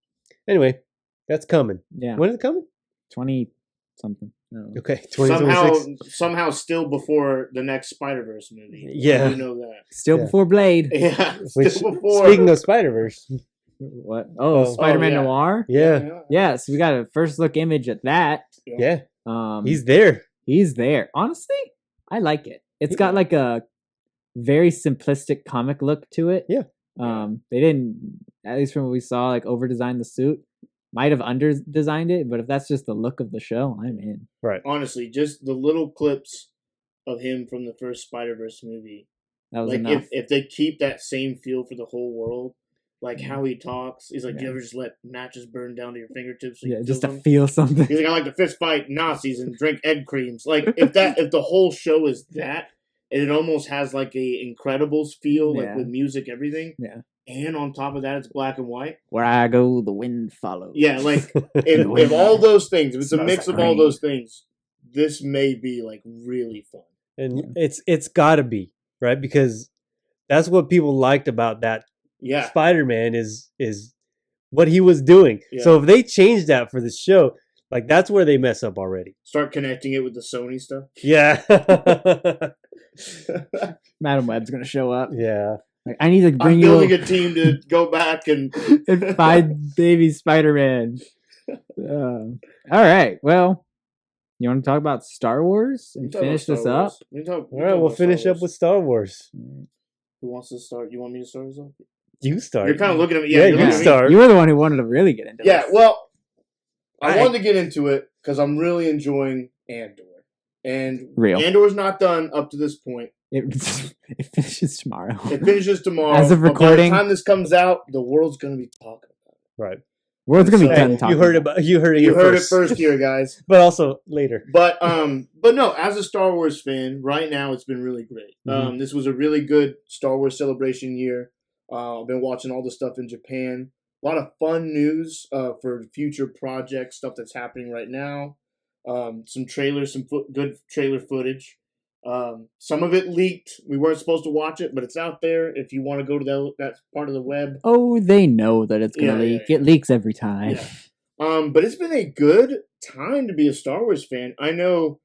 anyway, that's coming. Yeah. When is it coming? 20-something. Okay, 2026. Somehow still before the next Spider-Verse movie. Yeah. You know that. Still before Blade. Yeah. Before. Speaking of Spider-Verse. What? Oh, Spider-Man Noir? Yeah. So we got a first look image at that. Yeah. He's there. He's there. Honestly, I like it. It's got like a very simplistic comic look to it. Yeah. They didn't, at least from what we saw, like over-design the suit. Might have under-designed it, but if that's just the look of the show, I'm in. Right. Honestly, just the little clips of him from the first Spider-Verse movie. That was enough. If they keep that same feel for the whole world, like how he talks, he's like, "Do you ever just let matches burn down to your fingertips?" So just to feel something. He's like, "I like to fist fight Nazis and drink egg creams." Like if the whole show is that, and it almost has like a Incredibles feel, like with music, everything. Yeah. And on top of that, it's black and white. Where I go, the wind follows. Yeah, like if all those things, if it's a mix of all those things, this may be like really fun. And it's got to be, right? Because that's what people liked about that. Yeah, Spider-Man is what he was doing. Yeah. So if they change that for the show, like that's where they mess up already. Start connecting it with the Sony stuff. Yeah. Madam Web's gonna show up. Yeah. Like, I need to bring I'm building a team to go back and find baby Spider-Man. All right. Well, you want to talk about Star Wars and finish this up? All right, we'll finish up with Star Wars. Who wants to start? You want me to start this off? You start. You're kind of looking at me. Yeah, you start. You were the one who wanted to really get into it. Yeah, well, I wanted to get into it because I'm really enjoying Andor. And Andor's not done up to this point. It finishes tomorrow. It finishes tomorrow. As of recording. By the time this comes out, the world's going to be talking about it. Right. World's going to be done talking. You heard it first here, guys. But also later. But no, as a Star Wars fan, right now it's been really great. Mm-hmm. This was a really good Star Wars celebration year. I've been watching all the stuff in Japan. A lot of fun news for future projects, stuff that's happening right now. Some trailers, good trailer footage. Some of it leaked. We weren't supposed to watch it, but it's out there if you want to go to that part of the web. Oh, they know that it's going to leak. Yeah. It leaks every time. Yeah. But it's been a good time to be a Star Wars fan. I know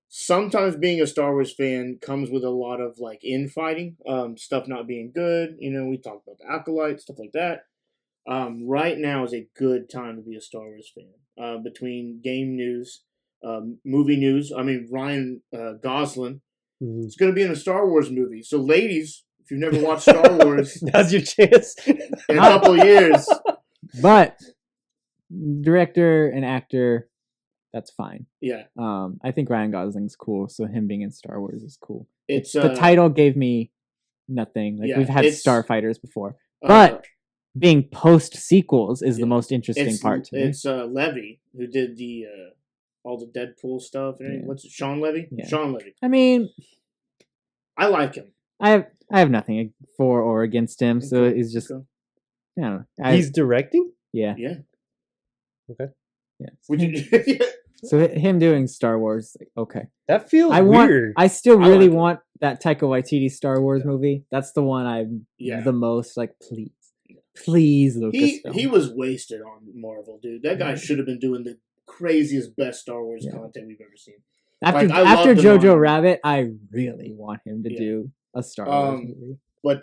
sometimes being a Star Wars fan comes with a lot of like infighting, stuff not being good. You know, we talked about the Acolyte, stuff like that. Right now is a good time to be a Star Wars fan. Between game news, movie news. I mean, Ryan Gosling is going to be in a Star Wars movie. So, ladies, if you've never watched Star Wars, now's your chance. In a couple of years. But director and actor, that's fine. Yeah. I think Ryan Gosling's cool, so him being in Star Wars is cool. It's the title gave me nothing. Like we've had Starfighters before, but being post sequels is the most interesting part to me. It's Levy who did the all the Deadpool stuff. What's it? Sean Levy? Yeah. Sean Levy. I mean, I like him. I have nothing for or against him, so he's just he's directing? Yeah. Okay. Yeah. So him doing Star Wars, like, okay. That feels weird. I still really want that Taika Waititi Star Wars movie. That's the one I'm the most like, please, Lucasfilm. He was wasted on Marvel, dude. That guy should have been doing the craziest, best Star Wars content we've ever seen. After Jojo Rabbit, I really want him to do a Star Wars movie. But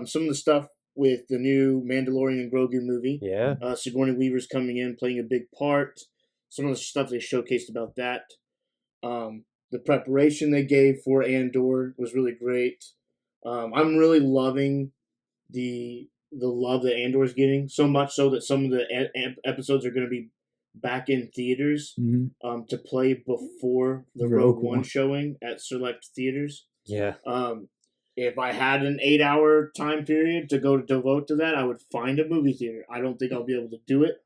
some of the stuff with the new Mandalorian and Grogu movie. Yeah. Sigourney Weaver's coming in, playing a big part. Some of the stuff they showcased about that. The preparation they gave for Andor was really great. I'm really loving the love that Andor's getting, so much so that some of the episodes are going to be back in theaters to play before the Rogue One showing at select theaters. Yeah. If I had an 8-hour time period to devote to that, I would find a movie theater. I don't think I'll be able to do it.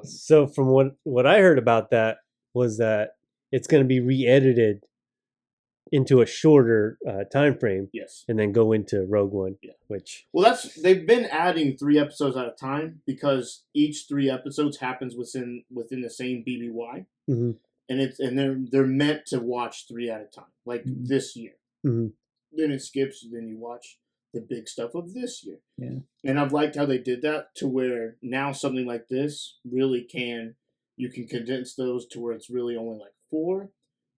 So from what I heard about that was that it's going to be re-edited into a shorter time frame, yes, and then go into Rogue One. Yeah. Well, they've been adding 3 episodes at a time because each 3 episodes happens within the same BBY, and they're meant to watch 3 at a time, like this year. Then it skips, then you watch the big stuff of this year. Yeah, and I've liked how they did that to where now something like this really you can condense those to where it's really only like 4.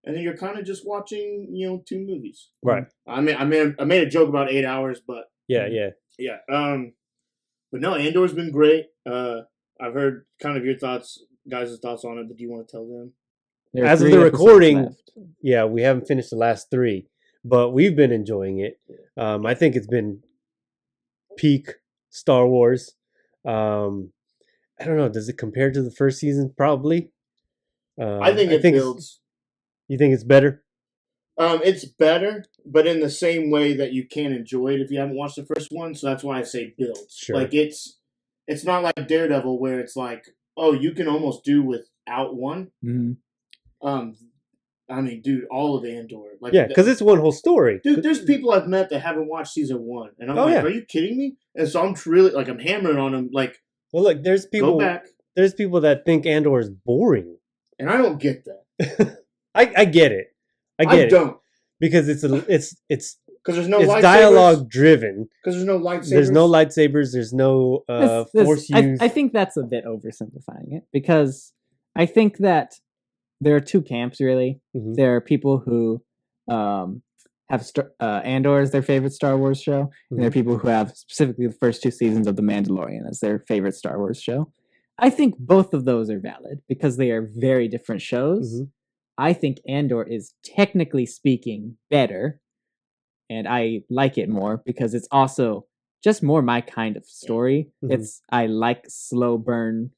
And then you're kind of just watching, 2 movies. Right. I made a joke about 8 hours, but yeah. But no, Andor's been great. I've heard kind of your guys' thoughts on it, but do you want to tell them? As of the recording, yeah, we haven't finished the last 3, but we've been enjoying it. I think it's been peak Star Wars. I don't know. Does it compare to the first season? Probably. I think it builds. You think it's better? It's better, but in the same way that you can't enjoy it if you haven't watched the first one. So that's why I say builds. Sure. Like it's not like Daredevil where it's like, oh, you can almost do without one. I mean, dude, all of Andor. Like, yeah, because it's one whole story. Dude, there's people I've met that haven't watched season 1, and I'm are you kidding me? And so I'm really I'm hammering on them. Like, well, look, there's people. Go back. There's people that think Andor is boring, and I don't get that. I get it. I don't because it's because there's no it's dialogue driven. Because there's no lightsabers. There's no lightsabers. There's no force use. I think that's a bit oversimplifying it because I think that there are 2 camps really. There are people who have Andor as their favorite Star Wars show, and there are people who have specifically the first 2 seasons of The Mandalorian as their favorite Star Wars show. I think both of those are valid because they are very different shows. I think Andor is technically speaking better, and I like it more because it's also just more my kind of story. I like slow burn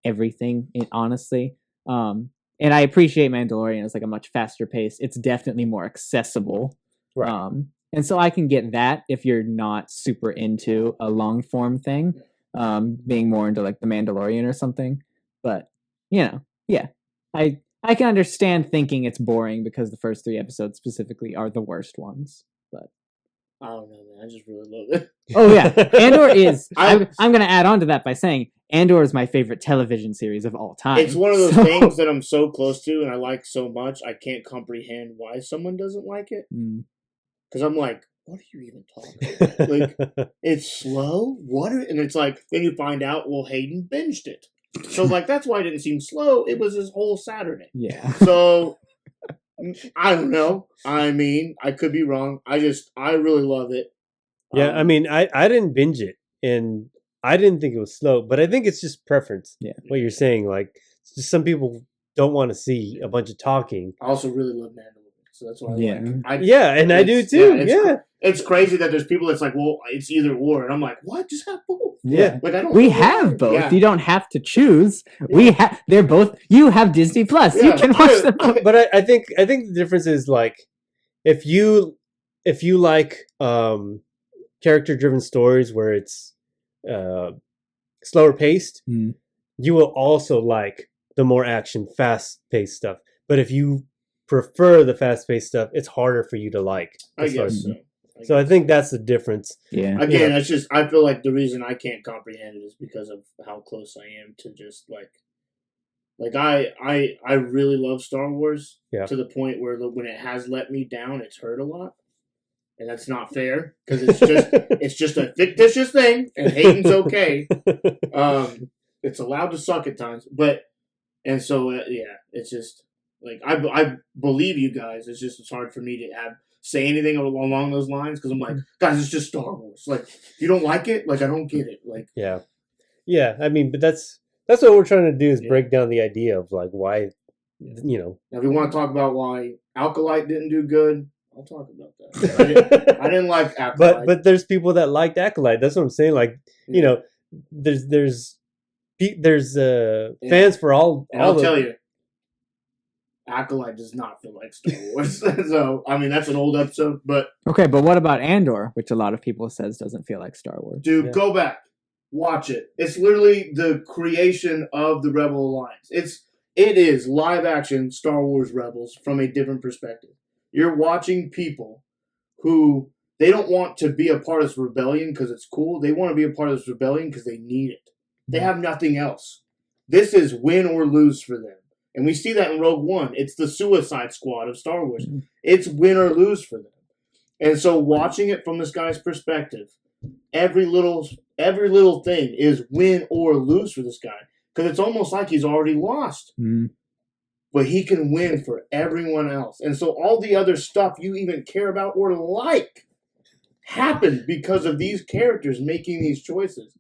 everything, honestly. And I appreciate Mandalorian as like a much faster pace. It's definitely more accessible. Right. And so I can get that if you're not super into a long form thing, being more into like The Mandalorian or something. But, I can understand thinking it's boring because the first 3 episodes specifically are the worst ones. But I don't know, man. I just really love it. Oh, yeah. Andor is... I'm going to add on to that by saying Andor is my favorite television series of all time. It's one of those things that I'm so close to and I like so much, I can't comprehend why someone doesn't like it. Because I'm like, what are you even talking about? Like, it's slow? And it's like, then you find out, well, Hayden binged it. So, that's why it didn't seem slow. It was his whole Saturday. Yeah. So, I don't know. I mean, I could be wrong. I really love it. Yeah, I mean, I didn't binge it, and I didn't think it was slow, but I think it's just preference. Yeah. What you're saying, it's just some people don't want to see a bunch of talking. I also really love Mandalorian, so that's why I do too. It's crazy that there's people that's like, well, it's either or, and I'm like, what? Just have both. Yeah. We have both. Yeah. You don't have to choose. Yeah. They're both. You have Disney Plus. Yeah. You can watch them both. But I think the difference is if you like character driven stories where it's slower paced, you will also like the more action, fast paced stuff. But if you prefer the fast paced stuff, it's harder for you to like. I guess so. So I think that's the difference. Yeah. Again, it's just I feel like the reason I can't comprehend it is because of how close I am to just I really love Star Wars to the point where when it has let me down, it's hurt a lot, and that's not fair because it's just a fictitious thing, and Hayden's okay. It's allowed to suck at times, but it's just Like I believe you guys. It's hard for me to say anything along those lines because I'm like, guys, it's just Star Wars. Like, you don't like it? Like, I don't get it. Like, yeah. I mean, but that's what we're trying to do is break down the idea of like why, you know. Now, if we want to talk about why Acolyte didn't do good, I'll talk about that. I didn't like Acolyte, but there's people that liked Acolyte. That's what I'm saying. Like, you know, there's fans for all. And I'll tell you, Acolyte does not feel like Star Wars. So, I mean, that's an old episode, but... Okay, but what about Andor, which a lot of people says doesn't feel like Star Wars? Dude, go back. Watch it. It's literally the creation of the Rebel Alliance. It is live-action Star Wars Rebels from a different perspective. You're watching people who... They don't want to be a part of this rebellion because it's cool. They want to be a part of this rebellion because they need it. They have nothing else. This is win or lose for them. And we see that in Rogue One. It's the Suicide Squad of Star Wars. It's win or lose for them. And so watching it from this guy's perspective, every little thing is win or lose for this guy. Because it's almost like he's already lost. But he can win for everyone else. And so all the other stuff you even care about or like happened because of these characters making these choices.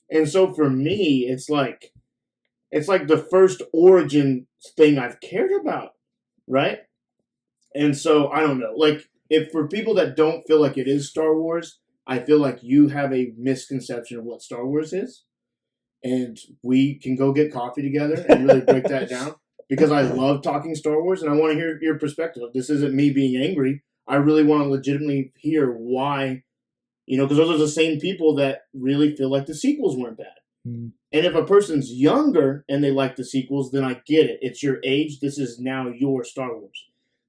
And so for me, it's like the first origin thing I've cared about, right? And so, I don't know. Like, if for people that don't feel like it is Star Wars, I feel like you have a misconception of what Star Wars is. And we can go get coffee together and really break that down. Because I love talking Star Wars, and I want to hear your perspective. This isn't me being angry. I really want to legitimately hear why, because those are the same people that really feel like the sequels weren't bad. And if a person's younger and they like the sequels, then I get it. It's your age. This is now your Star Wars.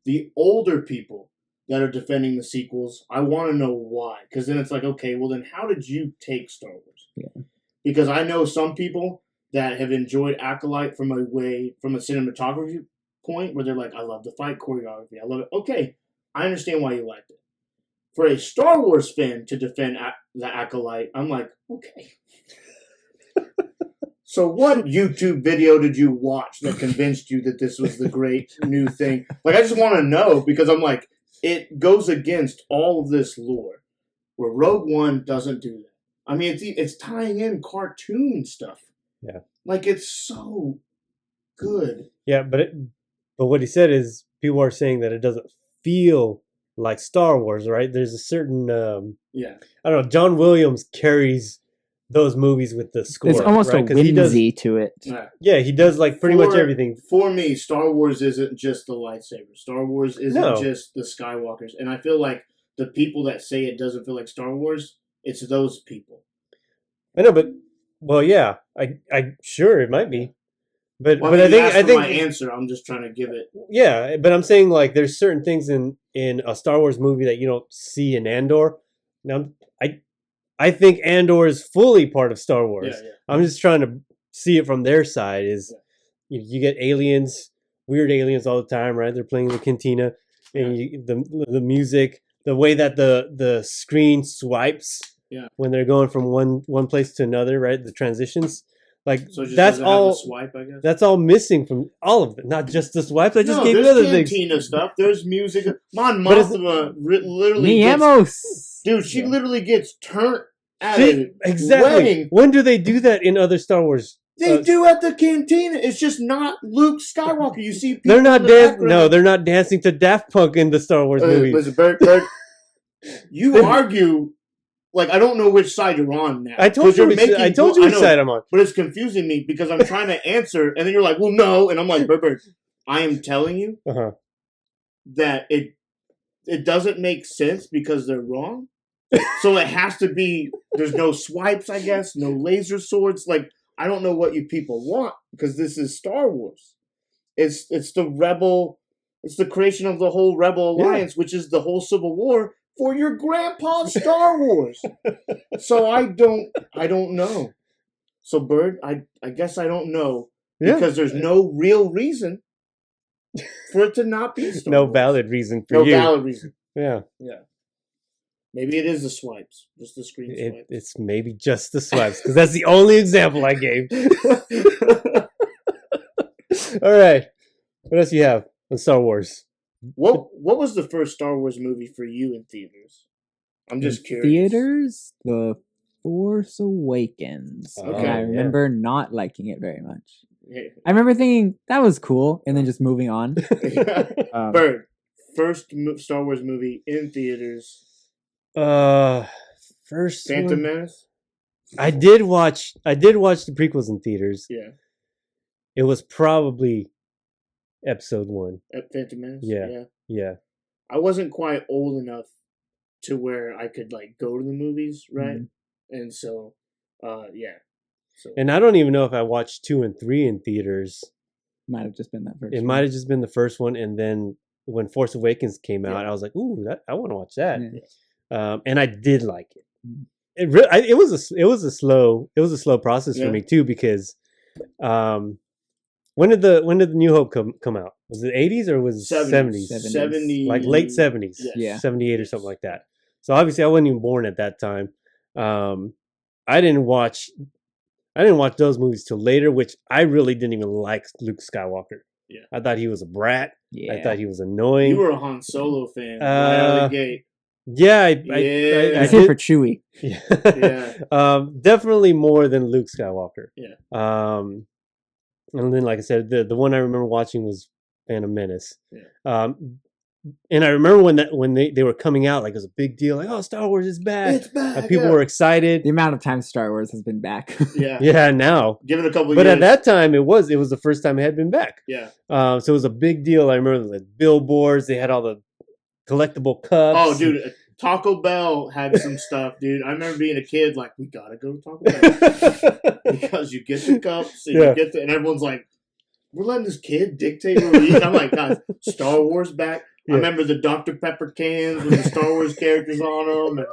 The older people that are defending the sequels, I want to know why. Because then it's like, okay, well then how did you take Star Wars? Yeah. Because I know some people that have enjoyed Acolyte from a cinematography point where they're like, I love the fight choreography. I love it. Okay, I understand why you liked it. For a Star Wars fan to defend the Acolyte, I'm like, okay. So what YouTube video did you watch that convinced you that this was the great new thing? Like, I just want to know because I'm like, it goes against all of this lore where Rogue One doesn't do that. I mean, it's tying in cartoon stuff. Yeah. Like, it's so good. Yeah, but what he said is people are saying that it doesn't feel like Star Wars, right? There's a certain, I don't know, John Williams carries those movies with the score. There's almost right? a whimsy to it. Yeah, he does like pretty much everything. For me, Star Wars isn't just the lightsabers. Star Wars isn't just the Skywalkers. And I feel like the people that say it doesn't feel like Star Wars, it's those people. I know, but well, yeah, I sure it might be, but I think my answer. I'm just trying to give it. Yeah, but I'm saying like there's certain things in a Star Wars movie that you don't see in Andor. Now, I think Andor is fully part of Star Wars. Yeah. I'm just trying to see it from their side. You get aliens, weird aliens all the time, right? They're playing in the cantina, and the music, the way that the screen swipes. Yeah. When they're going from one place to another, right? The transitions, like so just that's all. Swipe, I guess. That's all missing from all of it. Not just the swipes. I just gave you other things. There's cantina stuff. There's music. Mon Mothma literally. Dude, she literally gets turned at a wedding. When do they do that in other Star Wars? They do at the cantina. It's just not Luke Skywalker. You see, people they're not dancing. No, they're not dancing to Daft Punk in the Star Wars movie. Listen, Bert, you argue. Like, I don't know which side you're on now. I told you which side I'm on. But it's confusing me because I'm trying to answer, and then you're like, well, no. And I'm like, Bert, I am telling you that it doesn't make sense because they're wrong. So it has to be, there's no swipes, I guess, no laser swords. Like, I don't know what you people want because this is Star Wars. It's the creation of the whole Rebel Alliance, which is the whole Civil War. For your grandpa's Star Wars. So I don't know. So Bird, I guess I don't know. Because there's no real reason for it to not be Star Wars. Valid reason for you. No valid reason. Yeah. Maybe it is the swipes. Just the screen swipes. It's maybe just the swipes. Because that's the only example I gave. All right. What else do you have? on Star Wars. What was the first Star Wars movie for you in theaters? I'm just curious. Theaters, The Force Awakens. Oh, and I yeah. remember not liking it very much. Yeah. I remember thinking that was cool, and then just moving on. Bird, first Star Wars movie in theaters. First Phantom one? Menace. I did watch the prequels in theaters. Yeah. It was probably Episode 1. Phantom Menace. Yeah. I wasn't quite old enough to where I could like go to the movies, right? Mm-hmm. And so, yeah. So. And I don't even know if I watched 2 and 3 in theaters. Might have just been that first. It might have just been the first one, and then when Force Awakens came out, I was like, "Ooh, I want to watch that." Yeah. And I did like it. It was a slow process for me too, because when did the New Hope come out? Was it 80s or was it 70s? 70s. Like late 70s. Yeah. 78 or something like that. So obviously I wasn't even born at that time. I didn't watch those movies till later, which I really didn't even like Luke Skywalker. Yeah. I thought he was a brat. Yeah. I thought he was annoying. You were a Han Solo fan right out of the gate. Yeah, I did for Chewie. Yeah. Definitely more than Luke Skywalker. Yeah. And then, like I said, the one I remember watching was Phantom Menace. Yeah. And I remember when they were coming out, like it was a big deal, like, oh, Star Wars is back. It's back. And people were excited. The amount of times Star Wars has been back. Yeah. Yeah, now. Give it a couple But years. at that time, it was the first time it had been back. Yeah. So it was a big deal. I remember the billboards. They had all the collectible cups. Oh, dude. Taco Bell had some stuff, dude. I remember being a kid, like, we gotta go to Taco Bell. Because you get the cups and you get and everyone's like, we're letting this kid dictate what we eat. I'm like, guys, Star Wars back. Yeah. I remember the Dr. Pepper cans with the Star Wars characters on them. And,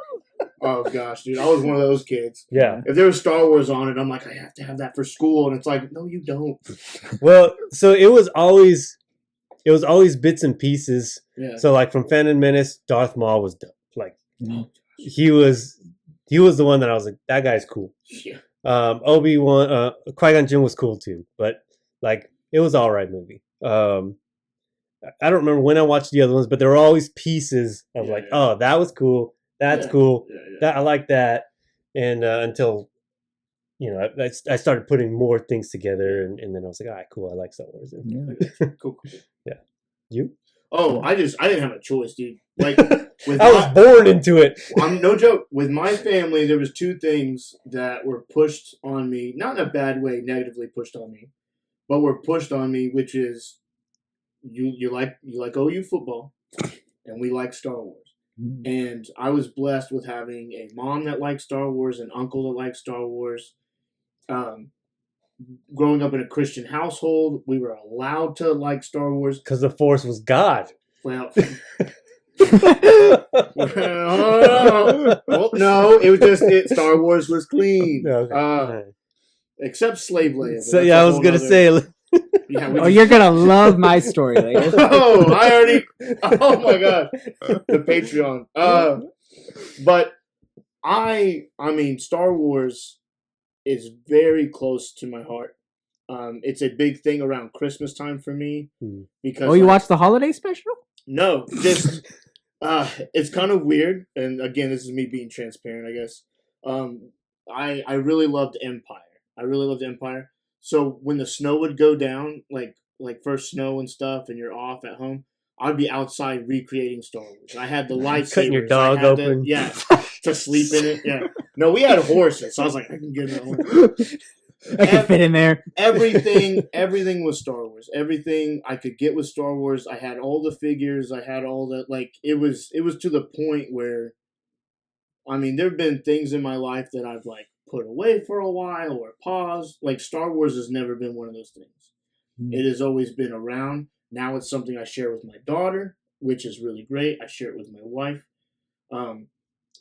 oh, gosh, dude. I was one of those kids. Yeah. If there was Star Wars on it, I'm like, I have to have that for school. And it's like, no, you don't. Well, so it was always bits and pieces. Yeah. So, like, from Phantom Menace, Darth Maul was dope. Like, he was the one that I was like, that guy's cool. Yeah. Obi-Wan, Qui-Gon Jinn was cool, too. But, like, it was all right movie. I don't remember when I watched the other ones, but there were always pieces of oh, that was cool. That's cool. Yeah. That I like that. And until, I started putting more things together, and then I was like, all right, cool. I like Star Wars. Cool. Yeah. You? Oh, I didn't have a choice, dude. Like, I was born into it. I'm no joke. With my family, there was 2 things that were pushed on me, not in a bad way, negatively pushed on me, but were pushed on me, which is you like OU football, and we like Star Wars. Mm-hmm. And I was blessed with having a mom that liked Star Wars, an uncle that liked Star Wars. Growing up in a Christian household, we were allowed to like Star Wars because the Force was God. Well, well, no, it was just Star Wars was clean. Okay. Except Slave Leia. So yeah, I was gonna say. Yeah, you're gonna love my story later. Oh my god, the Patreon. But I mean, Star Wars is very close to my heart. It's a big thing around Christmas time for me because. You watched the holiday special? No, just it's kind of weird, and again, this is me being transparent, I guess. I really loved Empire. So when the snow would go down, like first snow and stuff, and you're off at home, I'd be outside recreating Star Wars. I had the lightsabers. Cutting your dog open. To sleep in it. Yeah. No, we had horses, so I was like, I can get in a horse. I can fit in there. Everything was Star Wars. Everything I could get with Star Wars. I had all the figures. I had all the it was to the point where, I mean, there have been things in my life that I've put away for a while or paused. Star Wars has never been one of those things. Mm-hmm. It has always been around. Now it's something I share with my daughter, which is really great. I share it with my wife.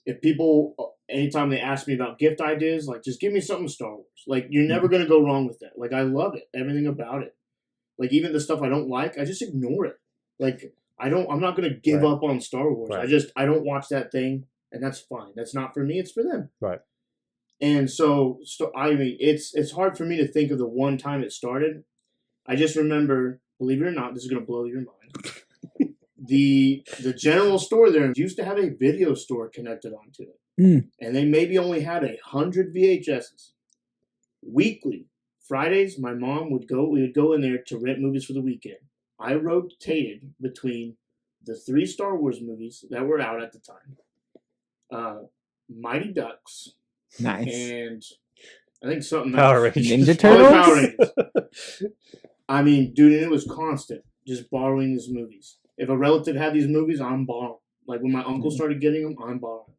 If people, anytime they ask me about gift ideas, just give me something Star Wars. You're never going to go wrong with that. I love it. Everything about it. Even the stuff I don't like, I just ignore it. I'm not going to give up on Star Wars. Right. I don't watch that thing, and that's fine. That's not for me. It's for them. Right. And so, I mean, it's hard for me to think of the one time it started. I just remember believe it or not, this is going to blow your mind. The general store there used to have a video store connected onto it. And they maybe only had 100 VHSs. Weekly, Fridays, my mom we would go in there to rent movies for the weekend. I rotated between the 3 Star Wars movies that were out at the time. Mighty Ducks. Nice. And I think something Power else. Rangers. Ninja Turtles? Power Rangers. I mean, dude, and it was constant. Just borrowing these movies. If a relative had these movies, I'm borrowing. Like when my uncle started getting them, I'm borrowing.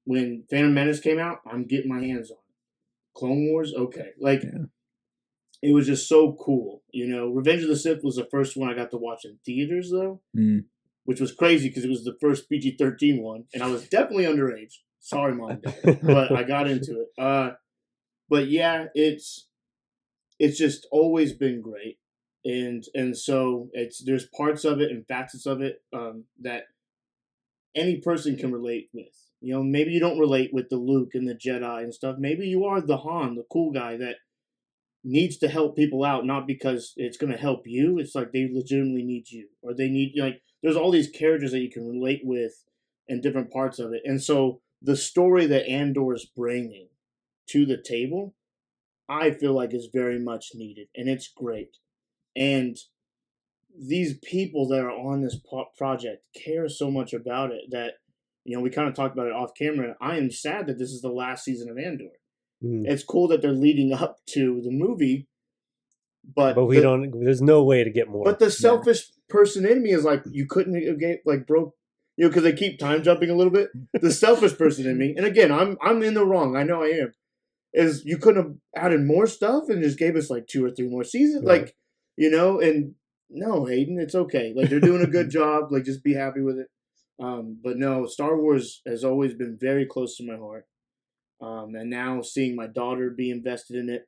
When Phantom Menace came out, I'm getting my hands on it. Clone Wars, okay. Like, it was just so cool. You know, Revenge of the Sith was the first one I got to watch in theaters, though. Which was crazy because it was the first PG-13 one. And I was definitely underage. Sorry, Mom and Dad. But I got into it. But yeah, it's just always been great. And so there's parts of it and facets of it that any person can relate with. You know, maybe you don't relate with the Luke and the Jedi and stuff. Maybe you are the Han, the cool guy that needs to help people out, not because it's going to help you. It's like they legitimately need you. Or they need, like, there's all these characters that you can relate with in different parts of it. And so the story that Andor is bringing to the table, I feel like is very much needed. And it's great. And these people that are on this project care so much about it that, you know, we kind of talked about it off camera. I am sad that this is the last season of Andor. It's cool that they're leading up to the movie, but there's no way to get more. But the selfish person in me is like, you couldn't have like broke, you know, because they keep time jumping a little bit. The selfish person in me, and again, I'm in the wrong. I know I am. Is you couldn't have added more stuff and just gave us like 2 or 3 more seasons, right. Like, you know, and no, Hayden, it's okay. Like, they're doing a good job. Like, just be happy with it. But no, Star Wars has always been very close to my heart. And now seeing my daughter be invested in it,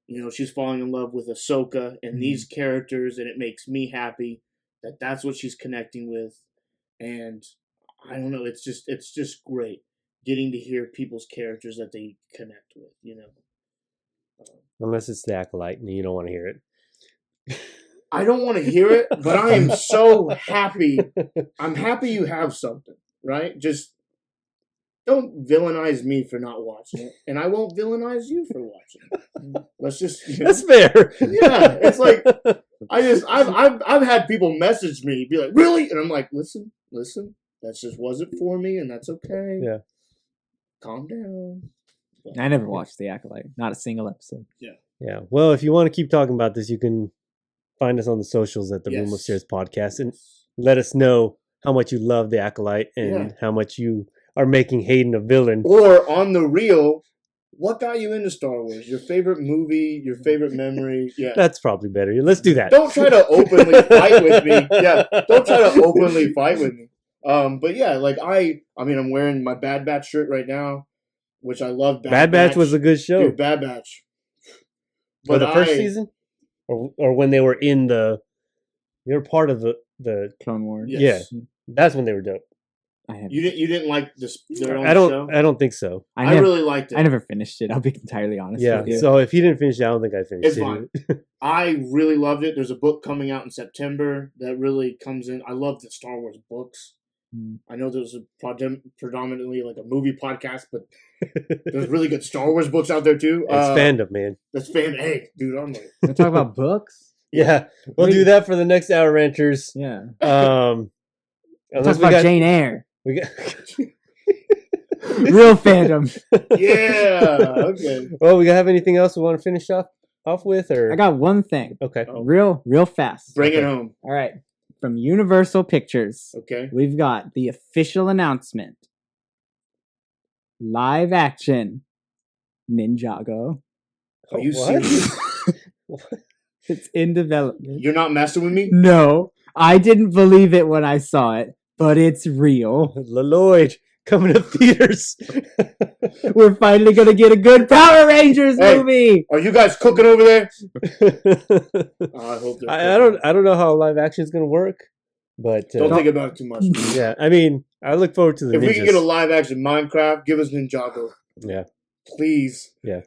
you know, she's falling in love with Ahsoka and these characters, and it makes me happy that that's what she's connecting with. And I don't know, it's just great getting to hear people's characters that they connect with, you know. Unless it's the Acolyte and you don't want to hear it. I don't want to hear it, but I am so happy. I'm happy you have something, right? Just don't villainize me for not watching it, and I won't villainize you for watching it. Let's just, you know, that's fair. Yeah, it's like I've had people message me, be like, "Really?" And I'm like, "Listen, that just wasn't for me, and that's okay. Yeah, calm down." But I never watched The Acolyte, not a single episode. Yeah. Well, if you want to keep talking about this, you can find us on the socials at the Room Upstairs Podcast and let us know how much you love The Acolyte and how much you are making Hayden a villain. Or on the real, what got you into Star Wars? Your favorite movie, your favorite memory? Yeah, that's probably better. Let's do that. Don't try to openly fight with me. Yeah, don't try to openly fight with me. But yeah, like I mean, I'm wearing my Bad Batch shirt right now, which I love. Bad Batch was a good show. Dude, Bad Batch. But the first season, or when they were they were part of the Clone Wars. Yes. Yeah, that's when they were dope. You didn't like this? Their own show? I don't think so. I really liked it. I never finished it. I'll be entirely honest. Yeah. With you. So if you didn't finish it, I don't think I finished it. It's fine. I really loved it. There's a book coming out in September that really comes in. I love the Star Wars books. I know there's predominantly like a movie podcast, but there's really good Star Wars books out there too. It's fandom, man. That's fandom. Hey, dude, I'm like, we're talking about books. Yeah, we'll do that for the next hour, Ranters. Yeah. Unless talk about Jane Eyre. We got real fandom. Yeah. Okay. Well, we have anything else we want to finish off with, or I got one thing. Okay. Real fast. Bring it home. All right. From Universal Pictures. Okay. We've got the official announcement. Live action Ninjago. Are you serious? It's in development. You're not messing with me? No. I didn't believe it when I saw it, but it's real. Lloyd coming to theaters. We're finally going to get a good Power Rangers movie. Are you guys cooking over there? I hope I don't know how live action is going to work, but don't think about it too much. Yeah, I mean, I look forward to the If we can get a live action Minecraft, give us Ninjago. Yeah. Please. Yeah.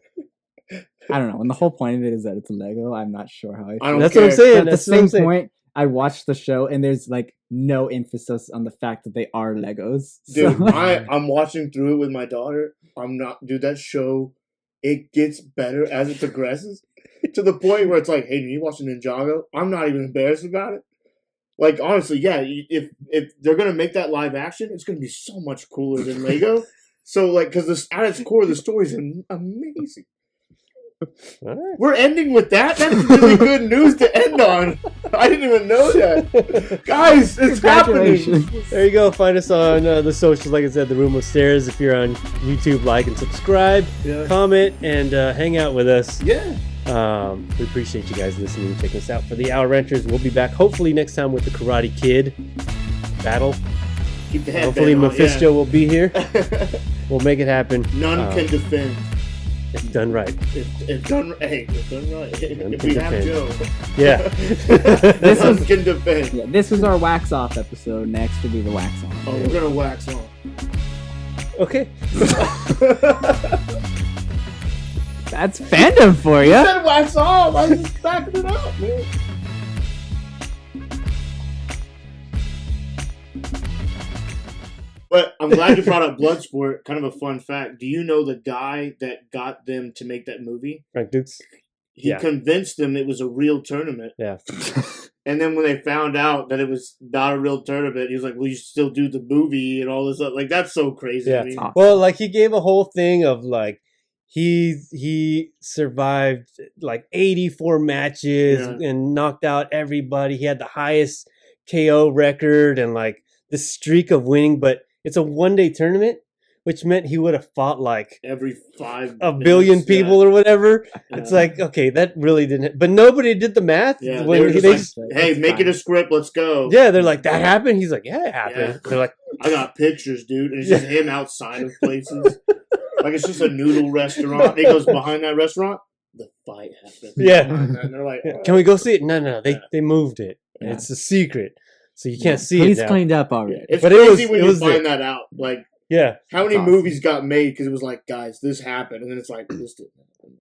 I don't know. And the whole point of it is that it's Lego. I'm not sure how I feel. That's what I'm saying. But at the That's what I'm same saying. point, I watched the show and there's like no emphasis on the fact that they are Legos. Dude, So, I'm watching through it with my daughter. Dude, that show, it gets better as it progresses to the point where it's like, hey, you watching Ninjago? I'm not even embarrassed about it. Like, honestly, yeah, if they're going to make that live action, it's going to be so much cooler than Lego. So, like, because at its core, the story's amazing. Right. We're ending with that? That's really good news to end on. I didn't even know that. Guys, it's happening. There you go. Find us on the socials, like I said, The Room Upstairs. If you're on YouTube, like and subscribe, comment, and hang out with us. Yeah. We appreciate you guys listening and checking us out for the Hour Ranters. We'll be back hopefully next time with the Karate Kid battle. Keep the head hopefully Mephisto will be here. We'll make it happen. None can defend. If done right. If done right. If we have Joe. Yeah. None can defend. Yeah, this was our wax off episode. Next will be the wax on. Oh, we're gonna wax on. Okay. That's fandom for you. You said wax off. I was just backing it up, man. But I'm glad you brought up Bloodsport. Kind of a fun fact. Do you know the guy that got them to make that movie? Frank Dukes? He convinced them it was a real tournament. Yeah. And then when they found out that it was not a real tournament, he was like, well, you should still do the movie and all this stuff. Like, that's so crazy to me. Well, like, he gave a whole thing of, like, he survived, like, 84 matches and knocked out everybody. He had the highest KO record and, like, the streak of winning, but it's a one-day tournament, which meant he would have fought like every 5 a billion people or whatever. Yeah. It's like, okay, that really didn't. But nobody did the math. Yeah, when they just like, hey, make it a script. Let's go. Yeah, they're like, that happened. He's like, yeah, it happened. Yeah. They're like, I got pictures, dude. And it's just him outside of places. Like it's just a noodle restaurant. He goes behind that restaurant. The fight happened. Yeah, and they're like, oh. Can we go see it? No. They moved it. Yeah. It's a secret. So you can't see it. He's cleaned up already. It's crazy when you find that out. Like, yeah, how many movies got made because it was like, guys, this happened, and then it's like, this didn't happen.